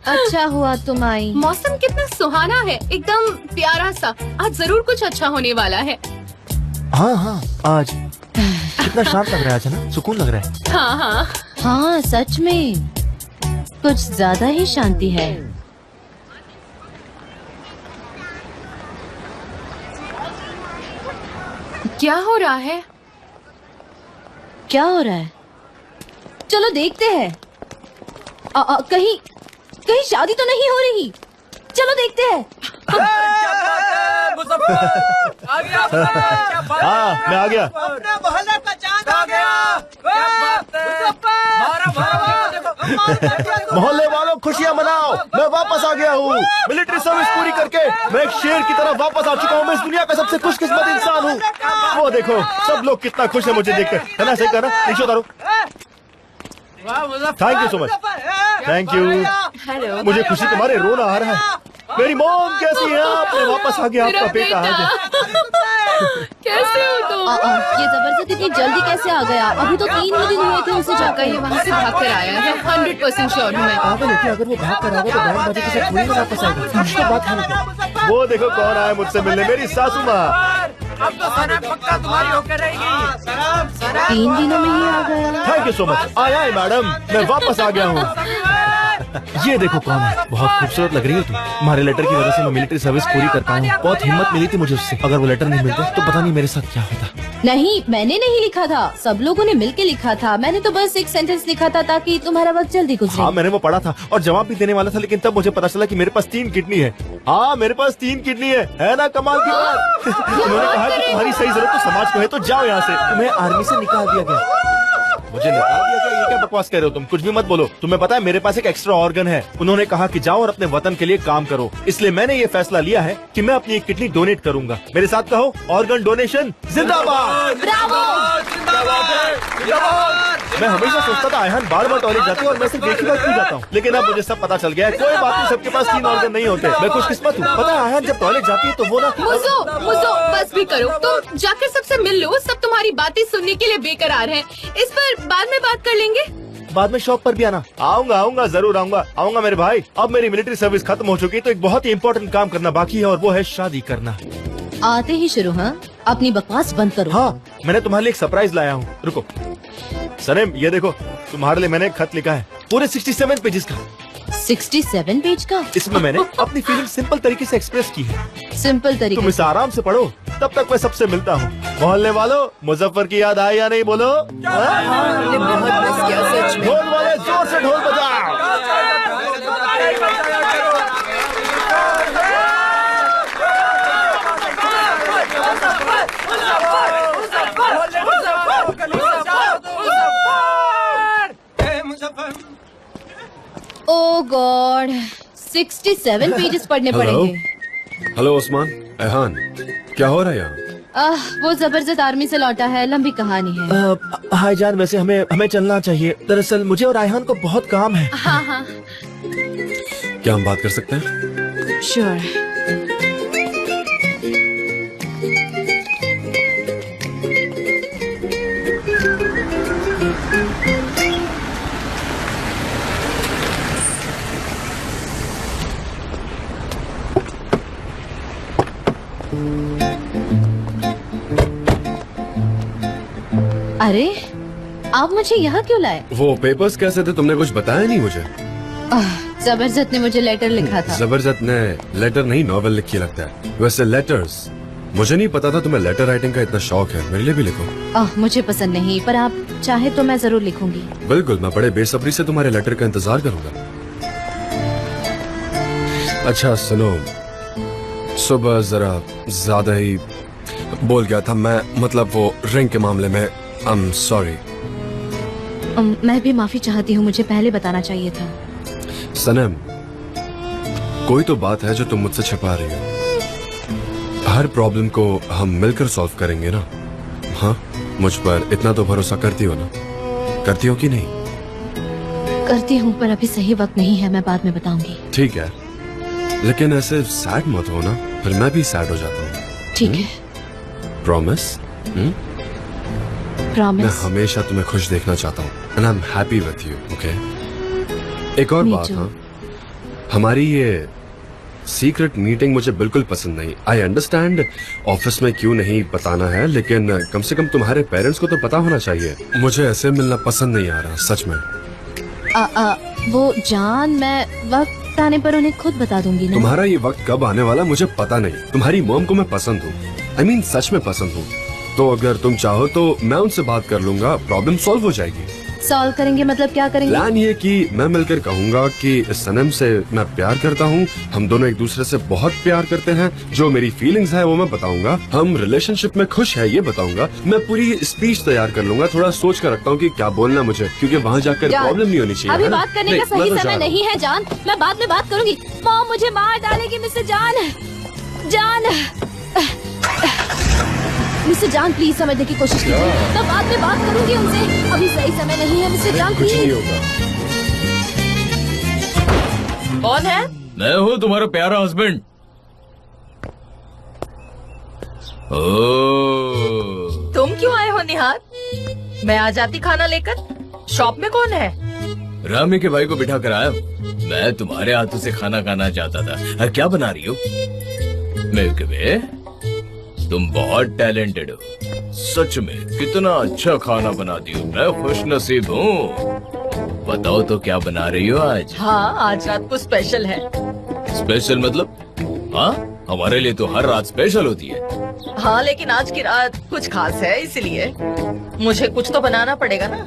Speaker 1: अच्छा हुआ तुम आई।
Speaker 3: मौसम कितना सुहाना है, एकदम प्यारा सा। आज जरूर कुछ अच्छा होने वाला है।
Speaker 10: हाँ हाँ, आज कितना शांत लग रहा है, आज है ना? सुकून लग रहा है।
Speaker 3: हाँ हाँ
Speaker 1: हाँ सच में कुछ ज्यादा ही शांति है।
Speaker 3: क्या हो रहा है?
Speaker 1: क्या हो रहा है? चलो देखते हैं। कहीं कहीं शादी तो नहीं हो रही? चलो देखते हैं।
Speaker 4: हाँ मैं आ गया। मोहल्ले वालों खुशियाँ मनाओ, मैं वापस आ गया हूँ। मिलिट्री सर्विस पूरी करके मैं एक शेर की तरह वापस आ चुका हूँ। मैं इस दुनिया का सबसे खुशकिस्मत इंसान हूँ। वो देखो सब लोग कितना खुश है मुझे देखकर, है ना? सही कहा ना? नीचे उतारो। Thank you so much. Thank you.
Speaker 3: Hello.
Speaker 4: मुझे खुशी तुम्हारे रोना आ रहा है। मेरी मॉम कैसी है? आपने वापस आ गया, आपका बेटा आ गया।
Speaker 3: कैसे हो तुम?
Speaker 1: ये जबरदस्त इतनी जल्दी कैसे आ गया? अभी तो 3 ही दिन हुए थे उसे जाकर।
Speaker 3: ये वहाँ से भाग कर आया है। 100% श्योर हूँ मैं।
Speaker 10: अगर वो भाग कर आएगा तो बैंड बाजे के साथ थोड़ी ना वापस आएगा। कुछ तो बात है।
Speaker 4: वो देखो कौन आया मुझसे मिलने, मेरी सासू माँ।
Speaker 5: अब तो सनम पक्का तुम्हारी होकर रहेगी।
Speaker 1: 3 दिनों में ही आ गया।
Speaker 4: Thank you so much. आया है मैडम, मैं वापस आ गया हूँ। ये देखो कौन है। बहुत खूबसूरत लग रही हो तुम। तुम्हारे लेटर की वजह से मैं मिलिट्री सर्विस पूरी कर पाया हूँ। बहुत हिम्मत मिली थी मुझे उससे। अगर वो लेटर नहीं मिलते तो पता नहीं मेरे साथ क्या होता।
Speaker 1: नहीं, मैंने नहीं लिखा था, सब लोगों ने मिलके लिखा था। मैंने तो बस एक सेंटेंस लिखा था ताकि तुम्हारा वक्त जल्दी गुजरे।
Speaker 4: हाँ मैंने वो पढ़ा था और जवाब भी देने वाला था, लेकिन तब मुझे पता चला कि मेरे पास 3 किडनी है। हाँ मेरे पास 3 किडनी है ना? कमाल की बात। उन्होंने कहा कि तुम्हारी सही जरूरत तो समाज को है, तो जाओ यहाँ से। तुम्हें आर्मी से निकाल दिया गया। मुझे निकाल दिया क्या? ये क्या बकवास कह रहे हो तुम? कुछ भी मत बोलो। तुम्हें पता है मेरे पास एक एक्स्ट्रा ऑर्गन है। उन्होंने कहा कि जाओ और अपने वतन के लिए काम करो, इसलिए मैंने ये फैसला लिया है कि मैं अपनी एक किडनी डोनेट करूंगा। मेरे साथ कहो, ऑर्गन डोनेशन जिंदाबाद। मैं हमेशा सोचता था आयहान बार बार टॉयलेट जाती है और मैं सिर्फ एक ही बार क्यों जाता हूँ, लेकिन अब मुझे सब पता चल गया है। कोई बात नहीं, सबके पास 3 ऑर्गन नहीं होते। मैं खुशकिस्मत हूँ। पता है आयहान जब टॉयलेट जाती है तो वो ना
Speaker 3: मुझो बस भी करो। तुम जाकर सबसे मिल लो। सब तुम्हारी बातें सुनने के लिए बेकरार हैं। इस पर बाद में बात कर लेंगे।
Speaker 4: बाद में शॉप पर भी आना। आऊंगा जरूर आऊंगा मेरे भाई। अब मेरी मिलिट्री सर्विस खत्म हो चुकी है तो एक बहुत ही इम्पोर्टेंट काम करना बाकी है और वो है शादी करना।
Speaker 1: आते ही शुरू। हाँ अपनी बकवास बंद करो।
Speaker 4: हाँ मैंने तुम्हारे लिए एक सरप्राइज लाया हूँ। रुको सनम, ये देखो तुम्हारे लिए मैंने एक खत लिखा है, पूरे 67 पेजेस का।
Speaker 1: 67 पेज का?
Speaker 4: इसमें मैंने अपनी फीलिंग सिंपल तरीके से एक्सप्रेस की है।
Speaker 1: सिंपल तरीके?
Speaker 4: तुम इसे आराम से पढ़ो, तब तक मैं सबसे मिलता हूँ। मोहल्ले वालों, मुजफ्फर की याद आई या नहीं? बोलो।
Speaker 7: हमने बहुत मिस किया सच में।
Speaker 4: ढोल वाले जोर से ढोल बजाओ।
Speaker 1: ओह गॉड, 67 पेजेस पढ़ने पड़ेंगे।
Speaker 4: हेलो उस्मान, ऐहान, क्या हो रहा है यहाँ?
Speaker 1: वो जबरदस्त आर्मी से लौटा है, लंबी कहानी है।
Speaker 10: हाय जान, वैसे हमें चलना चाहिए। दरअसल मुझे और आयहान को बहुत काम है।
Speaker 3: हाँ
Speaker 4: क्या हम बात कर सकते हैं?
Speaker 1: श्योर। अरे आप मुझे यहाँ क्यों लाए?
Speaker 4: वो पेपर्स कैसे थे? तुमने कुछ बताया नहीं मुझे।
Speaker 1: जबरदस्त ने मुझे लेटर लिखा था।
Speaker 4: जबरदस्त ने लेटर नहीं, नॉवेल लिखी लगता है। वैसे लेटर्स, मुझे नहीं पता था तुम्हें लेटर राइटिंग का इतना शौक है। मेरे लिए भी लिखो।
Speaker 1: मुझे पसंद नहीं, पर आप चाहे तो मैं जरूर लिखूंगी।
Speaker 4: बिल्कुल, मैं बड़े बेसब्री से तुम्हारे लेटर का इंतजार करूंगा। अच्छा सुनो, सुबह जरा ज्यादा ही बोल गया था मैं, मतलब वो रिंग के मामले में। I'm sorry।
Speaker 1: मैं भी माफी चाहती हूँ, मुझे पहले बताना चाहिए था।
Speaker 4: सनम, कोई तो बात है जो तुम मुझसे छिपा रही हो। हर प्रॉब्लम को हम मिलकर सॉल्व करेंगे ना। हाँ, मुझ पर इतना तो भरोसा करती हो ना? करती हो कि नहीं?
Speaker 1: करती हूँ, पर अभी सही वक्त नहीं है, मैं बाद में बताऊंगी।
Speaker 4: ठीक है, लेकिन ऐसे सैड मत हो ना, फिर मैं भी सैड हो जाता हूँ।
Speaker 1: ठीक है,
Speaker 4: प्रॉमिस? मैं
Speaker 1: प्रॉमिस।
Speaker 4: हमेशा तुम्हें खुश देखना चाहता हूँ and I am happy with you. Okay, एक और
Speaker 1: Me
Speaker 4: बात।
Speaker 1: too.
Speaker 4: हाँ, हमारी ये सीक्रेट मीटिंग मुझे बिल्कुल पसंद नहीं। आई अंडरस्टैंड ऑफिस में क्यों नहीं बताना है, लेकिन कम से कम तुम्हारे पेरेंट्स को तो पता होना चाहिए। मुझे ऐसे मिलना पसंद नहीं आ रहा, सच में।
Speaker 1: वो जान, मैं वक्त आने पर उन्हें खुद बता दूंगी ना।
Speaker 4: तुम्हारा ये वक्त कब आने वाला मुझे पता नहीं। तुम्हारी मॉम को मैं पसंद हूँ, आई मीन सच में पसंद हूँ। तो अगर तुम चाहो तो मैं उनसे बात कर लूंगा, प्रॉब्लम सॉल्व हो जाएगी।
Speaker 1: सॉल्व करेंगे मतलब क्या करेंगे?
Speaker 4: प्लान ये कि मैं मिलकर कहूंगा कि सनम से मैं प्यार करता हूँ, हम दोनों एक दूसरे से बहुत प्यार करते हैं, जो मेरी फीलिंग्स है वो मैं बताऊंगा, हम रिलेशनशिप में खुश है ये बताऊंगा। मैं पूरी स्पीच तैयार कर लूंगा, थोड़ा सोच कर रखता हूँ कि क्या बोलना मुझे, क्योंकि वहाँ जाकर
Speaker 1: जान,
Speaker 4: प्रॉब्लम नहीं होनी चाहिए।
Speaker 1: अभी
Speaker 4: है ना?
Speaker 1: बात करने का
Speaker 4: नहीं, मैं
Speaker 1: सही
Speaker 4: तो जा
Speaker 1: समय
Speaker 4: रहा हूँ।
Speaker 1: नहीं है जान, मैं बाद में बात करूंगी। मॉम मुझे मार डालेगी मिस्टर जान। जान, मिस्टर जान प्लीज समझने की कोशिश कीजिए, मैं बाद में बात करूंगी उनसे, अभी सही समय नहीं है मिस्टर जान
Speaker 4: कुछ नहीं
Speaker 1: प्लीज।
Speaker 4: होगा।
Speaker 5: कौन है?
Speaker 2: मैं हूँ तुम्हारा प्यारा हस्बैंड। ओह,
Speaker 5: तुम क्यों आए हो निहार? मैं आ जाती खाना लेकर। शॉप में कौन है?
Speaker 2: रामी के भाई को बिठा कर आया हूँ। मैं तुम्हारे हाथों से खाना खाना चाहता था। क्या बना रही हो? मिल्क वे, तुम बहुत टैलेंटेड हो, सच में कितना अच्छा खाना बनाती हो। मैं खुश नसीब हूँ। बताओ तो क्या बना रही हो आज?
Speaker 5: हाँ, आज रात को स्पेशल है।
Speaker 2: स्पेशल मतलब? हाँ, हमारे लिए तो हर रात स्पेशल होती है।
Speaker 5: हाँ, लेकिन आज की रात कुछ खास है, इसलिए मुझे कुछ तो बनाना पड़ेगा ना।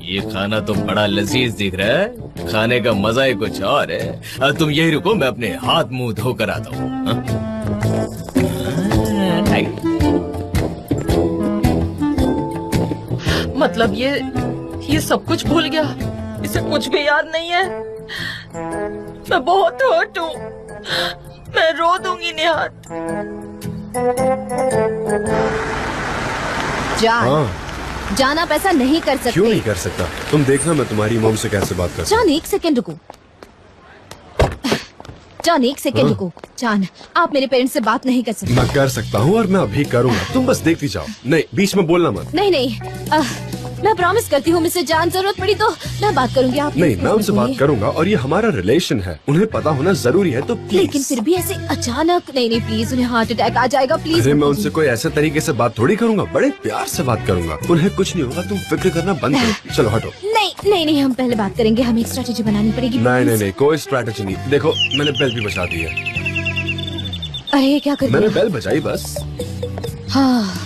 Speaker 2: ये खाना तो बड़ा लजीज दिख रहा है, खाने का मजा ही कुछ और है। तुम यही रुको, मैं अपने हाथ मुंह धोकर आता हूँ। हाँ?
Speaker 5: मतलब ये सब कुछ भूल गया, इसे कुछ भी याद नहीं है। मैं बहुत हर्ट हूँ, मैं रो दूंगी निहार।
Speaker 1: जान,
Speaker 4: हाँ,
Speaker 1: जान आप ऐसा नहीं कर सकते।
Speaker 4: क्यों नहीं कर सकता? तुम देखना मैं तुम्हारी मॉम से कैसे बात कर सकता
Speaker 1: जान एक सेकंड रुको, जान एक सेकंड
Speaker 4: हाँ?
Speaker 1: रुको। जान, आप मेरे पेरेंट्स से बात नहीं कर सकते।
Speaker 4: मैं कर सकता हूँ और मैं अभी करूँगा, तुम बस देखती जाओ। नहीं, बीच में बोलना मत।
Speaker 1: नहीं नहीं, मैं प्रॉमिस करती हूँ मिस्टर जान, जरूरत पड़ी तो मैं बात करूंगी। आप
Speaker 4: नहीं, मैं उनसे बात करूंगा और ये हमारा रिलेशन है, उन्हें पता होना जरूरी है, तो प्लीज।
Speaker 1: लेकिन फिर भी ऐसे अचानक नहीं प्लीज, उन्हें हार्ट अटैक आ जाएगा प्लीज।
Speaker 4: अरे मैं उनसे कोई ऐसे तरीके से बात थोड़ी करूंगा, बड़े प्यार से बात करूंगा। उन्हें कुछ नहीं होगा, तुम फिक्र करना बंद करो। चलो हटो।
Speaker 1: नहीं, हम पहले बात करेंगे, हमें एक स्ट्रेटेजी बनानी पड़ेगी।
Speaker 4: नहीं, कोई स्ट्रैटेजी नहीं। देखो मैंने बेल भी बजा दी है।
Speaker 1: अरे ये क्या कर
Speaker 4: मैंने
Speaker 1: दिया?
Speaker 4: बेल बजाई बस।
Speaker 1: हाँ,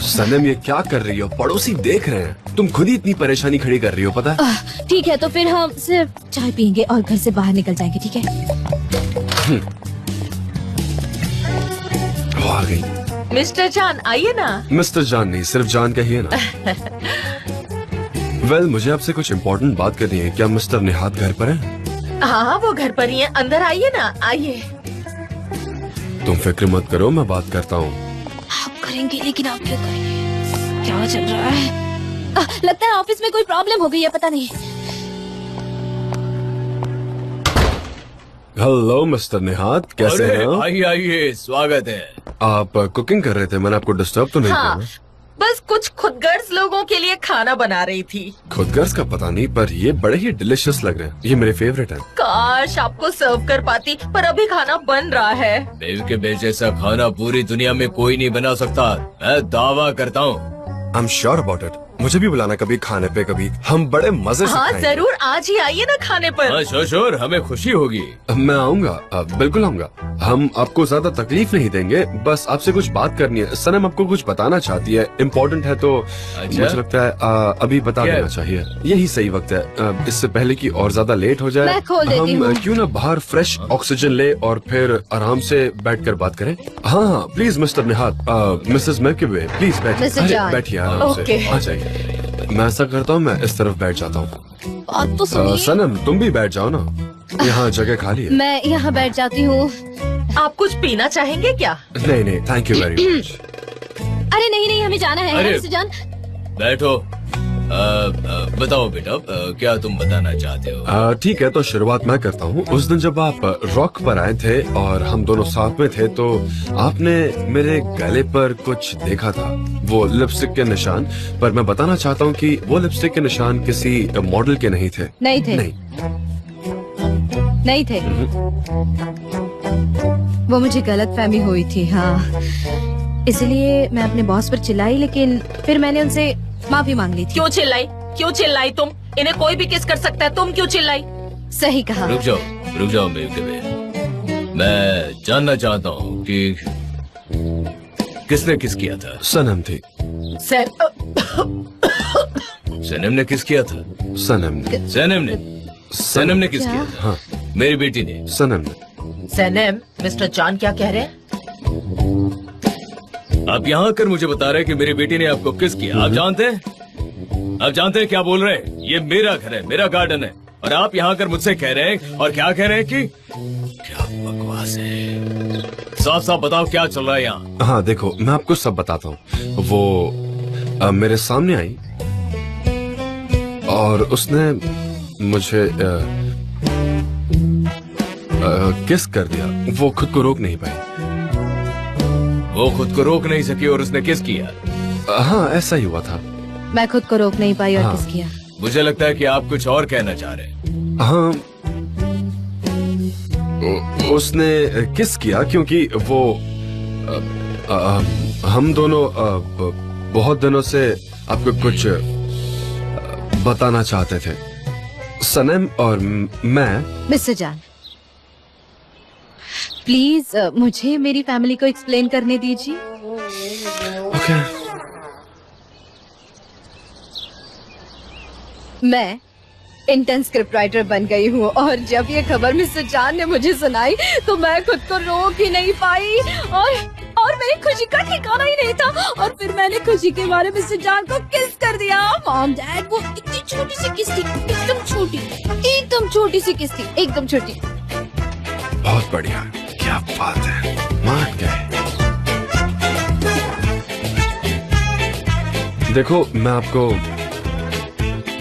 Speaker 4: सनम ये क्या कर रही हो? पड़ोसी देख रहे हैं, तुम खुद ही इतनी परेशानी खड़ी कर रही हो, पता है?
Speaker 1: ठीक है, तो फिर हम सिर्फ चाय पियेंगे और घर से बाहर निकल जाएंगे, ठीक है?
Speaker 4: वो आ गई।
Speaker 5: मिस्टर जान आइए ना।
Speaker 4: मिस्टर जान नहीं, सिर्फ जान कहिए ना। वेल, मुझे आपसे कुछ इम्पोर्टेंट बात करनी है। क्या मिस्टर निहात घर पर है?
Speaker 5: हाँ, वो घर पर ही है, अंदर आइए ना, आइए।
Speaker 4: तुम फिक्र मत करो, मैं बात करता हूँ।
Speaker 1: आप करेंगे, लेकिन आप क्यों करेंगे? क्या चल रहा है? लगता है ऑफिस में कोई प्रॉब्लम हो गई है, पता नहीं।
Speaker 4: हेलो मिस्टर निहात, कैसे
Speaker 2: अरे,
Speaker 4: हैं आप?
Speaker 2: आइए, स्वागत है।
Speaker 4: आप कुकिंग कर रहे थे, मैंने आपको डिस्टर्ब तो नहीं
Speaker 5: हाँ,
Speaker 4: किया?
Speaker 5: बस कुछ खुदगर्ज लोगों के लिए खाना बना रही थी।
Speaker 4: खुदगर्ज का पता नहीं, पर ये बड़े ही डिलिशियस लग रहे हैं। ये मेरे फेवरेट हैं।
Speaker 5: काश आपको सर्व कर पाती, पर अभी खाना बन रहा है।
Speaker 2: बेव के बेच जैसा खाना पूरी दुनिया में कोई नहीं बना सकता, मैं दावा करता हूँ।
Speaker 4: I am sure about it. मुझे भी बुलाना कभी खाने पे, कभी हम बड़े मजे से
Speaker 5: हाँ
Speaker 4: खाएंगे।
Speaker 5: जरूर, आज ही आइए ना खाने पर।
Speaker 2: हाँ श्योर, हमें खुशी होगी।
Speaker 4: मैं आऊंगा, बिल्कुल आऊंगा। हम आपको ज्यादा तकलीफ नहीं देंगे, बस आपसे कुछ बात करनी है। सनम आपको कुछ बताना चाहती है, इम्पोर्टेंट है, तो
Speaker 2: अच्छा?
Speaker 4: मुझे लगता है अभी बता
Speaker 2: क्या?
Speaker 4: देना चाहिए। यही सही वक्त है, इससे पहले कि और ज्यादा लेट हो जाए।
Speaker 1: मैं खोल देती
Speaker 4: हम
Speaker 1: हूँ।
Speaker 4: क्यों ना बाहर फ्रेश ऑक्सीजन ले और फिर आराम से बैठकर बात करें। हाँ, please mister निहात, Mrs milky way, please
Speaker 1: mister
Speaker 4: बैठिए।
Speaker 1: जान।
Speaker 4: बैठिए आराम से,
Speaker 5: ओके।
Speaker 4: आ जाइए। मैं ऐसा करता हूँ, मैं इस तरफ बैठ जाता हूँ।
Speaker 1: बात तो सुनिए।
Speaker 4: सनम तुम भी बैठ जाओ ना। यहाँ जगह खाली है?
Speaker 1: मैं यहाँ बैठ जाती हूँ।
Speaker 5: आप कुछ पीना चाहेंगे क्या?
Speaker 4: नहीं नहीं, थैंक यू वेरी मच।
Speaker 1: अरे नहीं नहीं, हमें जाना है
Speaker 2: अरे।
Speaker 1: मिस्टर जान।
Speaker 2: बैठो। बताओ बेटा, क्या तुम बताना चाहते हो?
Speaker 4: ठीक है, तो शुरुआत मैं करता हूँ। उस दिन जब आप रॉक पर आए थे और हम दोनों साथ में थे, तो आपने मेरे गले पर कुछ देखा था, वो लिपस्टिक के निशान। पर मैं बताना चाहता हूँ कि वो लिपस्टिक के निशान किसी मॉडल के नहीं थे।
Speaker 1: नहीं थे। नहीं थे। वो मुझे गलत फहमी हुई थी। हाँ, इसलिए मैं अपने बॉस पर चिल्लाई, लेकिन फिर मैंने उनसे माफी मांग ली थी।
Speaker 5: क्यों चिल्लाई तुम? इन्हें कोई भी किस कर सकता है, तुम क्यों चिल्लाई?
Speaker 1: सही कहा।
Speaker 2: रुक जाओ मेरे। मैं जानना चाहता हूँ कि किसने किस किया था?
Speaker 4: सनम थी।
Speaker 2: सनम ने किस किया था? सनम ने किस किया था?
Speaker 4: हाँ,
Speaker 2: मेरी बेटी ने।
Speaker 4: सनम ने।
Speaker 5: सनम, मिस्टर जान क्या कह रहे हैं?
Speaker 2: आप यहाँ आकर मुझे बता रहे हैं कि मेरी बेटी ने आपको किस किया? आप जानते हैं क्या बोल रहे हैं? ये मेरा घर है, मेरा गार्डन है, और आप यहाँ आकर मुझसे कह रहे हैं, और क्या कह रहे हैं कि क्या बकवास है? साफ साफ बताओ क्या चल रहा है यहाँ?
Speaker 4: हाँ देखो, मैं आपको सब बताता हूँ। वो मेरे सामने आई और उसने मुझे किस कर दिया। वो खुद को रोक नहीं पाई।
Speaker 2: वो खुद को रोक नहीं सकी और उसने किस किया?
Speaker 4: हाँ, ऐसा ही हुआ था।
Speaker 1: मैं खुद को रोक नहीं पाई और
Speaker 4: हाँ।
Speaker 1: किस किया।
Speaker 2: मुझे लगता है कि आप कुछ और कहना चाह रहे हैं।
Speaker 4: हाँ, उसने किस किया क्योंकि वो हम दोनों बहुत दिनों से आपको कुछ बताना चाहते थे, सनम और मैं।
Speaker 1: मिस्टर जान, प्लीज मुझे मेरी फैमिली को एक्सप्लेन करने दीजिए।
Speaker 4: ओके।
Speaker 1: मैं इंटर्न स्क्रिप्ट राइटर बन गई हूँ, और जब ये खबर मिस्टर जान ने मुझे सुनाई तो मैं खुद को रोक ही नहीं पाई, और मेरी खुशी का ठिकाना ही नहीं था। और फिर मैंने खुशी के मारे मिस्टर जान को किस कर दिया। मॉम डैड, वो इतनी छोटी सी किस थी, एकदम छोटी सी किस थी, एकदम छोटी।
Speaker 4: बहुत बढ़िया, क्या बात है, मान गए। देखो, मैं आपको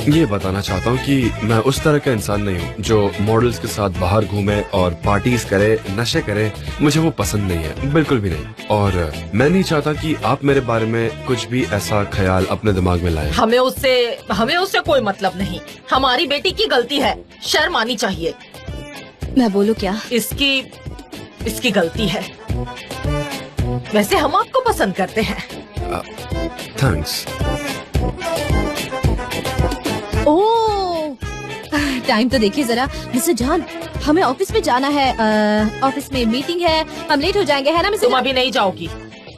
Speaker 4: ये बताना चाहता हूँ कि मैं उस तरह का इंसान नहीं हूँ जो मॉडल्स के साथ बाहर घूमे और पार्टीज करे, नशे करे। मुझे वो पसंद नहीं है, बिल्कुल भी नहीं। और मैं नहीं चाहता कि आप मेरे बारे में कुछ भी ऐसा ख्याल अपने दिमाग में लाएं।
Speaker 5: हमें उससे कोई मतलब नहीं। हमारी बेटी की गलती है, शर्म आनी चाहिए।
Speaker 1: मैं बोलूँ क्या?
Speaker 5: इसकी गलती है। वैसे हम आपको पसंद करते हैं।
Speaker 4: थैंक्स।
Speaker 1: ओह, टाइम तो देखिए जरा मिस्टर जान, हमें ऑफिस में जाना है। ऑफिस में मीटिंग है, हम लेट हो जाएंगे, है ना मिस्टर
Speaker 5: तुम
Speaker 1: जान?
Speaker 5: अभी नहीं जाओगी,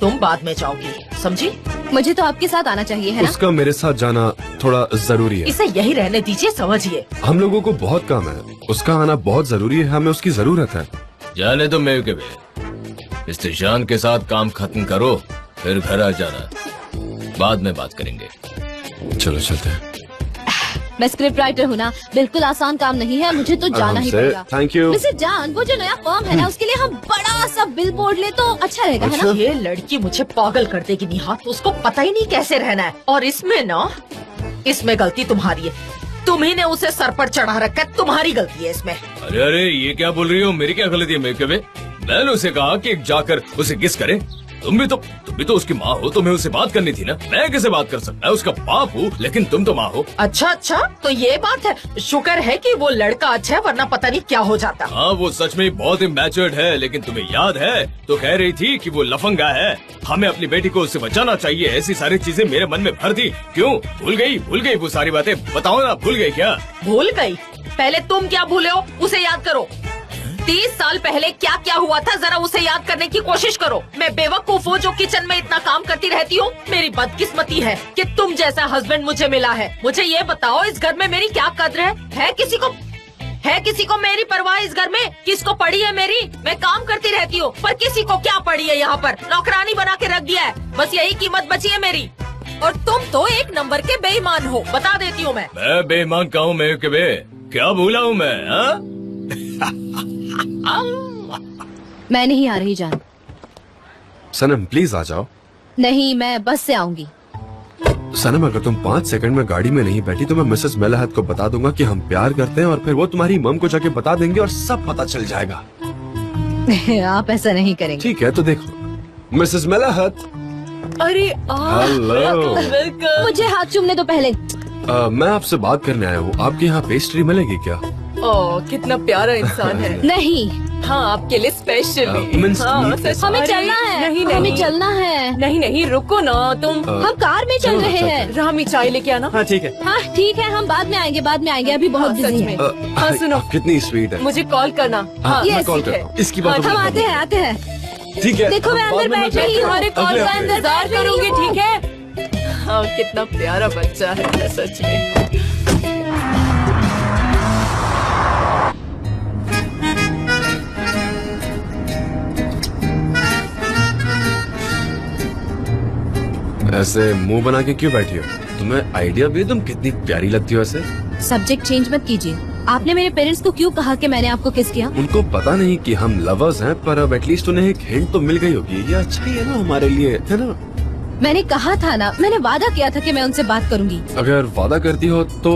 Speaker 5: तुम बाद में जाओगी, समझी?
Speaker 1: मुझे तो आपके साथ आना चाहिए, है ना?
Speaker 4: उसका मेरे साथ जाना थोड़ा जरूरी है।
Speaker 5: इसे यही रहने दीजिए, समझिए।
Speaker 4: हम लोगों को बहुत काम है, उसका आना बहुत जरूरी है, हमें उसकी जरूरत है।
Speaker 2: जाने दो मेरे के मिस्टर जान के साथ काम खत्म करो, फिर घर आ जाना, बाद में बात करेंगे।
Speaker 4: चलो चलते हैं।
Speaker 1: मैं स्क्रिप्ट राइटर हूँ ना, बिल्कुल आसान काम नहीं है, मुझे तो जाना ही पड़ेगा।
Speaker 4: Thank you.
Speaker 1: मिस्टर जान, वो जो नया फर्म है ना, उसके लिए हम बड़ा सा बिल बोर्ड ले तो अच्छा रहेगा, है ना?
Speaker 5: ये लड़की मुझे पागल कर देगी निहात, उसको पता ही नहीं कैसे रहना है। और इसमें गलती तुम्हारी है, तुम्ही ने उसे सर पर चढ़ा रखा है, तुम्हारी गलती है इसमें।
Speaker 2: अरे ये क्या बोल रही हो? मेरी क्या गलती है? मैंने उसे कहा कि जाकर उसे किस करे। तुम भी तो उसकी माँ हो, तुम्हें उससे बात करनी थी ना। मैं कैसे बात कर सकता है? उसका बाप हूँ, लेकिन तुम तो माँ हो।
Speaker 5: अच्छा, तो ये बात है। शुक्र है कि वो लड़का अच्छा है, वरना पता नहीं क्या हो जाता।
Speaker 2: हाँ, वो सच में बहुत ही मैच्योर्ड है, लेकिन तुम्हें याद है तो कह रही थी कि वो लफंगा है, हमें अपनी बेटी को उससे बचाना चाहिए। ऐसी सारी चीजें मेरे मन में भर दी। क्यों भूल गई वो सारी बातें? बताओ ना, भूल गई क्या?
Speaker 5: भूल गई? पहले तुम क्या भूले हो, उसे याद करो। 30 साल पहले क्या क्या हुआ था, जरा उसे याद करने की कोशिश करो। मैं बेवकूफ हूँ जो किचन में इतना काम करती रहती हूँ। मेरी बदकिस्मती है कि तुम जैसा हस्बैंड मुझे मिला है। मुझे ये बताओ, इस घर में मेरी क्या कद्र है? है किसी को मेरी परवाह इस घर में? किसको पड़ी है मेरी? मैं काम करती रहती हूँ, पर किसी को क्या पड़ी है? यहाँ पर नौकरानी बना के रख दिया है, बस यही कीमत बची है मेरी। और तुम तो एक नंबर के बेईमान हो, बता देती हूँ मैं।
Speaker 2: बेईमान कहूँ मैं? क्या भूला हूँ मैं?
Speaker 1: मैं नहीं आ रही जान।
Speaker 4: सनम प्लीज आ जाओ।
Speaker 1: नहीं, मैं बस से आऊंगी।
Speaker 4: सनम अगर तुम 5 सेकंड में गाड़ी में नहीं बैठी तो मैं मिसेस मेलाहत को बता दूंगा कि हम प्यार करते हैं और फिर वो तुम्हारी मम को जाके बता देंगे और सब पता चल जाएगा।
Speaker 1: आप ऐसा नहीं करेंगे।
Speaker 4: ठीक है तो देखो, मिसेस मेलाहत।
Speaker 8: अरे
Speaker 4: हेलो।
Speaker 8: वेलकम।
Speaker 1: मुझे हाथ चूमने दो पहले।
Speaker 4: मैं आपसे बात करने आया हूँ, आपके यहाँ पेस्ट्री मिलेगी क्या?
Speaker 8: ओह कितना प्यारा इंसान है।
Speaker 1: नहीं,
Speaker 8: हाँ आपके लिए स्पेशली।
Speaker 4: मीन्स
Speaker 1: हमें चलना है।
Speaker 8: नहीं
Speaker 1: हमें
Speaker 8: नहीं
Speaker 1: चलना है।
Speaker 8: नहीं नहीं रुको ना तुम।
Speaker 1: हम कार में चल रहे हैं।
Speaker 8: रामी चाय लेके आना।
Speaker 6: हाँ ठीक है।
Speaker 1: हाँ ठीक है, हम बाद में आएंगे, बाद में आएंगे, अभी बहुत
Speaker 8: हाँ,
Speaker 1: बिजी
Speaker 8: सच
Speaker 1: है।
Speaker 8: में। हाँ सुनो,
Speaker 4: कितनी स्वीट है।
Speaker 8: मुझे कॉल करना। हाँ
Speaker 4: मैं
Speaker 1: yes,
Speaker 4: कॉल
Speaker 8: ठीक है।
Speaker 4: करता हूँ। इसकी बात
Speaker 1: हम आते हैं, आते हैं।
Speaker 4: ठीक है।
Speaker 1: देखो मैं अंदर बैठ रही हूँ।
Speaker 8: तुम्हारे कॉल
Speaker 4: अगले
Speaker 8: का
Speaker 4: हफ्ते।
Speaker 8: इंतजार करूंगी, ठीक है? हाँ कितना प्यारा बच्चा है सच में।
Speaker 4: ऐसे मुंह बना के क्यों बैठी हो? तुम्हें आइडिया भी है तुम कितनी प्यारी लगती हो ऐसे?
Speaker 1: सब्जेक्ट चेंज मत कीजिए। आपने मेरे पेरेंट्स को क्यों कहा कि मैंने आपको किस किया?
Speaker 4: उनको पता नहीं कि हम लवर्स हैं, पर अब एटलीस्ट उन्हें एक हिंट तो मिल गई होगी। ये अच्छा ही है ना हमारे लिए, है ना?
Speaker 1: मैंने कहा था ना, मैंने वादा किया था कि मैं उनसे बात करूंगी।
Speaker 4: अगर वादा करती हो तो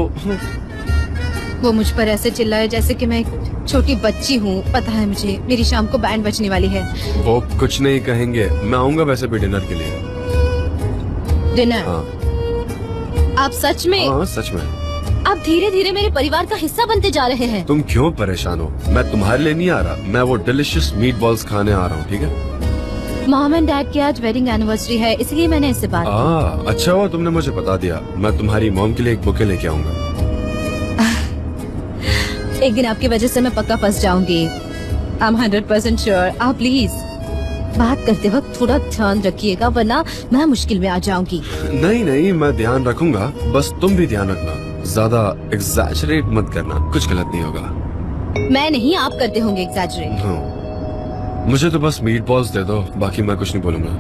Speaker 1: वो मुझ पर ऐसे चिल्लाए जैसे कि मैं एक छोटी बच्ची हूँ। पता है मुझे, मेरी शाम को बैंड बजने वाली है।
Speaker 4: वो कुछ नहीं कहेंगे। मैं आऊंगा वैसे भी डिनर के लिए।
Speaker 1: डिनर?
Speaker 4: हाँ
Speaker 1: आप सच में?
Speaker 4: हाँ सच में।
Speaker 1: आप धीरे धीरे मेरे परिवार का हिस्सा बनते जा रहे हैं।
Speaker 4: तुम क्यों परेशान हो? मैं तुम्हारे लिए नहीं आ रहा, मैं वो डिलिशियस मीट बॉल्स खाने आ रहा हूँ, ठीक है?
Speaker 1: मॉम एंड डैड की आज वेडिंग एनिवर्सरी है, इसलिए मैंने इससे बात की।
Speaker 4: अच्छा हुआ तुमने मुझे बता दिया। मैं तुम्हारी मॉम के लिए एक बुके लेके आऊंगा।
Speaker 1: एक दिन आपकी वजह से मैं पक्का फंस जाऊंगी। I am 100% sure. आप प्लीज बात करते वक्त थोड़ा ध्यान रखिएगा, वरना मैं मुश्किल में आ जाऊंगी।
Speaker 4: नहीं नहीं, मैं ध्यान रखूंगा, बस तुम भी ध्यान रखना। ज्यादा एग्जैजरेट मत करना, कुछ गलत नहीं होगा।
Speaker 1: मैं नहीं, आप करते होंगे एग्जैजरेट।
Speaker 4: हाँ। मुझे तो बस मीट बॉल्स दे दो, बाकी मैं कुछ नहीं बोलूंगा।